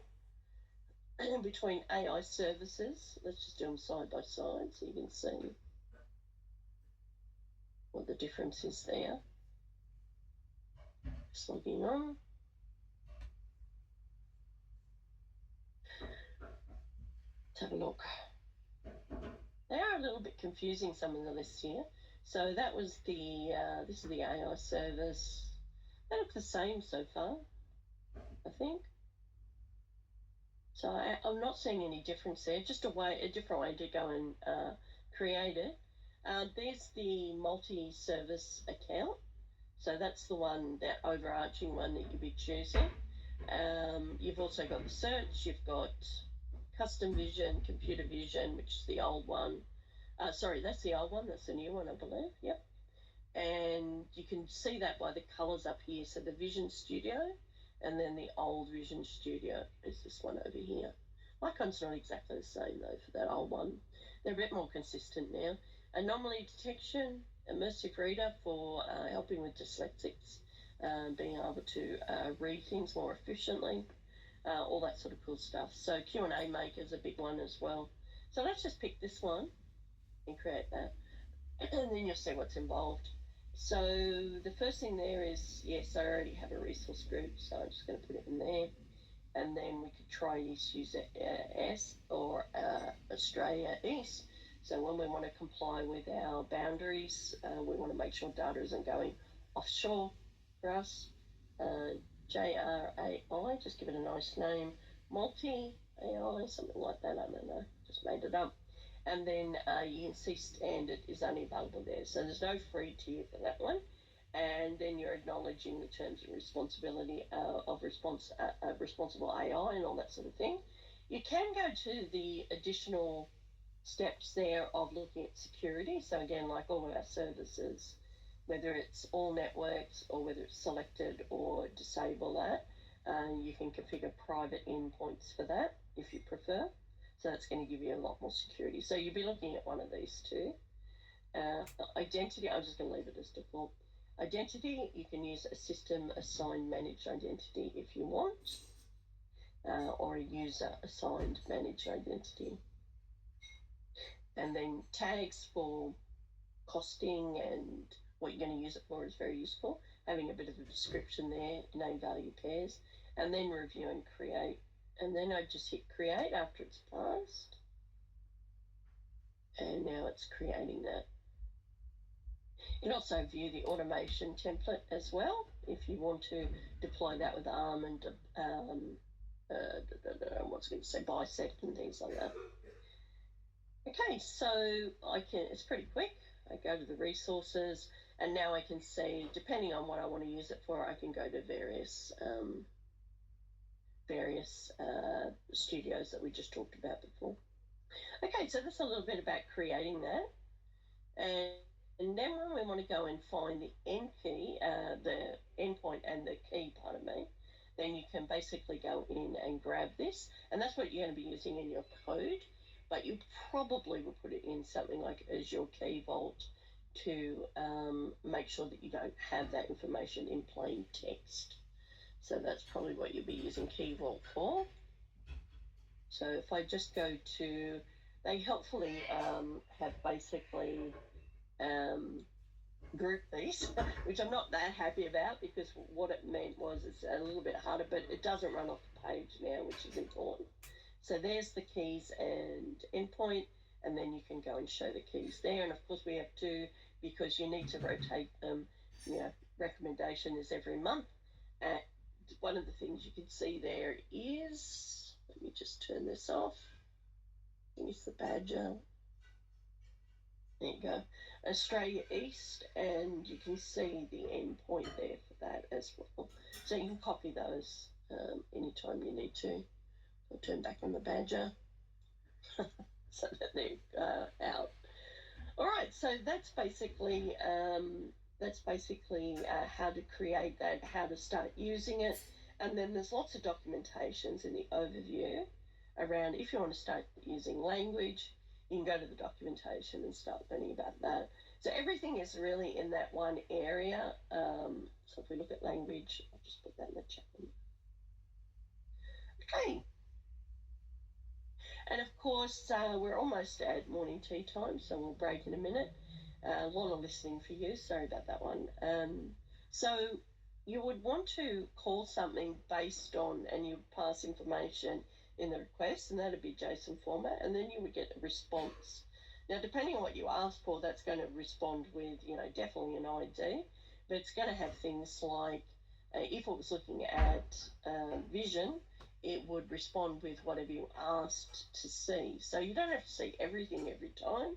Between AI services. Let's just do them side by side so you can see what the difference is there. Just logging on. Let's have a look. They are a little bit confusing, some of the lists here. So that was the, this is the AI service. They look the same so far, I think. So I'm not seeing any difference there, just a different way to go and create it. There's the multi-service account. So that's the one, that overarching one that you'll be choosing. You've also got the search, you've got custom vision, computer vision, which is the old one. Sorry, that's the old one, that's the new one, I believe, yep. And you can see that by the colors up here. So the Vision Studio, and then the old Vision Studio is this one over here. Icon's not exactly the same though for that old one. They're a bit more consistent now. Anomaly detection, immersive reader for helping with dyslexics, being able to read things more efficiently, all that sort of cool stuff. So Q&A maker is a big one as well. So let's just pick this one and create that. and then you'll see what's involved. So the first thing there is, yes, I already have a resource group, so I'm just going to put it in there. And then we could try use S or Australia East. So when we want to comply with our boundaries, we want to make sure data isn't going offshore for us. JRAI, just give it a nice name. Multi-AI, something like that, I don't know, just made it up. And then you can see standard is only available there. So there's no free tier for that one. And then you're acknowledging the terms and responsibility of responsible AI and all that sort of thing. You can go to the additional steps there of looking at security. So again, like all of our services, whether it's all networks or whether it's selected or disable that, you can configure private endpoints for that if you prefer. So that's going to give you a lot more security. So you'll be looking at one of these two. Identity, I'm just going to leave it as default. Identity, you can use a system assigned managed identity if you want, or a user assigned managed identity. And then tags for costing and what you're going to use it for is very useful. Having a bit of a description there, name value pairs, and then review and create. And then I just hit create after it's passed. And now it's creating that. You can also view the automation template as well if you want to deploy that with ARM and what's going to say Bicep and things like that. Okay, so it's pretty quick. I go to the resources and now I can see, depending on what I want to use it for, I can go to various studios that we just talked about before. Okay, so that's a little bit about creating that. And then when we want to go and find the end key, the endpoint and the key, pardon me, then you can basically go in and grab this. And that's what you're going to be using in your code. But you probably will put it in something like Azure Key Vault to make sure that you don't have that information in plain text. So that's probably what you'll be using Key Vault for. So if I just go to, they helpfully have basically grouped these, which I'm not that happy about because what it meant was it's a little bit harder, but it doesn't run off the page now, which is important. So there's the keys and endpoint, and then you can go and show the keys there. And of course we have to, because you need to rotate them, recommendation is every month. And one of the things you can see there is, let me just turn this off. Use the badger. There you go. Australia East, and you can see the endpoint there for that as well. So you can copy those anytime you need to. I'll turn back on the badger so that they're out. All right, so that's basically how to create that, how to start using it, and then there's lots of documentations in the overview around if you want to start using language. You can go to the documentation and start learning about that. So everything is really in that one area. So if we look at language, I'll just put that in the chat. Okay. And of course, we're almost at morning tea time, so we'll break in a minute. A lot of listening for you. Sorry about that one. So you would want to call something based on, and you pass information in the request, and that'd be JSON format, and then you would get a response. Now, depending on what you ask for, that's going to respond with, definitely an ID, but it's going to have things like, if it was looking at vision, it would respond with whatever you asked to see. So you don't have to see everything every time.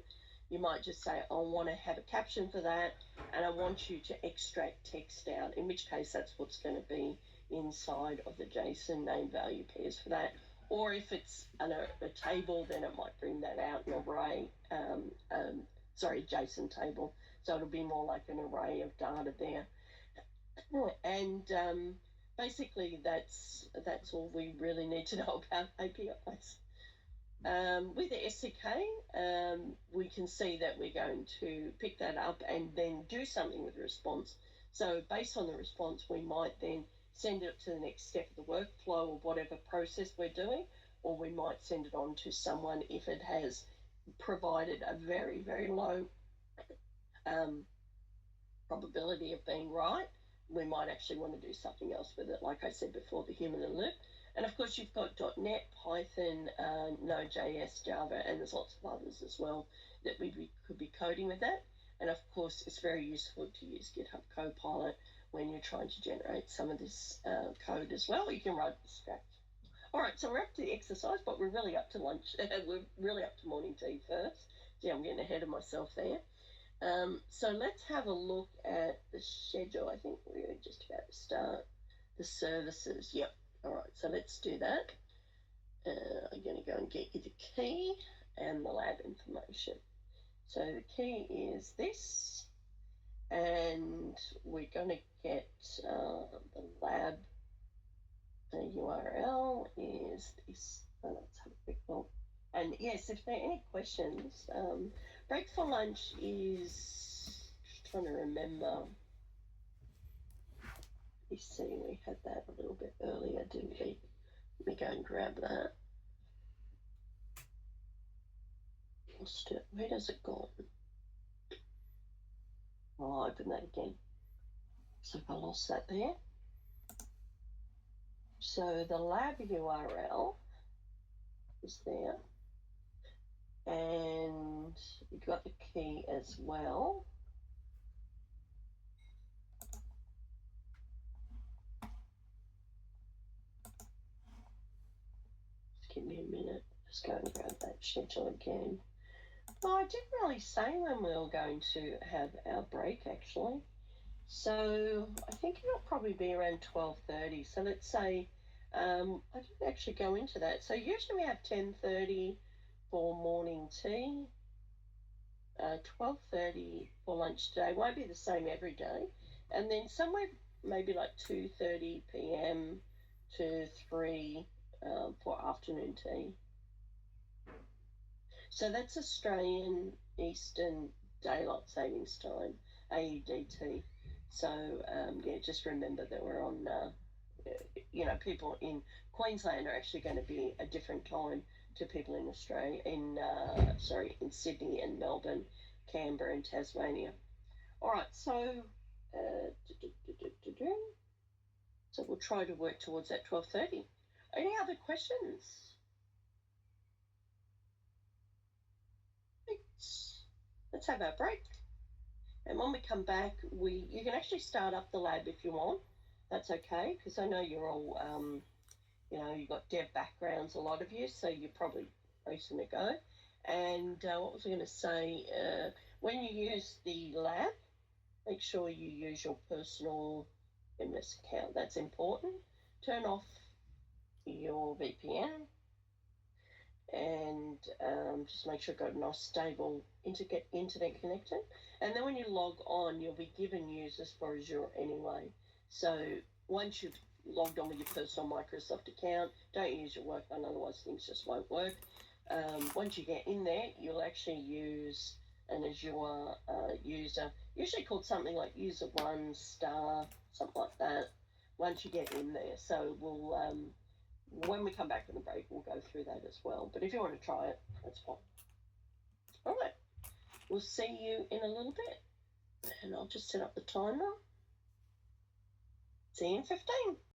You might just say, I want to have a caption for that, and I want you to extract text out, in which case that's what's going to be inside of the JSON name value pairs for that. Or if it's a table, then it might bring that out, an array, JSON table. So it'll be more like an array of data there. And basically that's all we really need to know about APIs. With the SDK, we can see that we're going to pick that up and then do something with the response. So based on the response, we might then send it to the next step of the workflow or whatever process we're doing, or we might send it on to someone if it has provided a very, very low probability of being right, we might actually want to do something else with it. Like I said before, the human in the loop. And of course, you've got .NET, Python, Node.js, Java, and there's lots of others as well that we could be coding with that. And of course, it's very useful to use GitHub Copilot when you're trying to generate some of this code as well. You can write it scratch. All right, so we're up to the exercise, but we're really up to lunch. We're really up to morning tea first. See, I'm getting ahead of myself there. So let's have a look at the schedule. I think we're just about to start the services. Yep. All right, so let's do that. I'm going to go and get you the key and the lab information. So the key is this, and we're going to get the lab URL is this. Let's have a quick look. And yes, if there are any questions, break for lunch is, just trying to remember. You see, we had that a little bit earlier, didn't we? Let me go and grab that. Lost it. Where does it go? I'll open that again. So I lost that there. So the lab URL is there. And you've got the key as well. Just give me a minute. Just go and grab that schedule again. Oh, I didn't really say when we were going to have our break, actually. So I think it'll probably be around 12:30. So let's say, I didn't actually go into that. So usually we have 10:30 for morning tea, 12:30 for lunch today. Won't be the same every day. And then somewhere maybe like 2:30 p.m. to 3 for afternoon tea. So that's Australian Eastern Daylight Savings Time, AEDT. So, yeah, just remember that we're on, people in Queensland are actually going to be a different time to people in Australia, in Sydney and Melbourne, Canberra and Tasmania. All right, so, so we'll try to work towards that 12:30. Any other questions? Let's have our break. And when we come back, you can actually start up the lab if you want. That's okay, because I know you're all, you've got dev backgrounds, a lot of you, so you're probably racing to go. And what was I going to say? When you use the lab, make sure you use your personal MS account. That's important. Turn off your VPN. And just make sure you've got a nice stable internet connection. And then when you log on, you'll be given users for Azure anyway. So once you've logged on with your personal Microsoft account, don't use your work one, otherwise things just won't work. Once you get in there, you'll actually use an Azure user, usually called something like user1 star, something like that, once you get in there. So we'll... when we come back from the break, we'll go through that as well. But if you want to try it, that's fine. All right. We'll see you in a little bit. And I'll just set up the timer. See you in 15.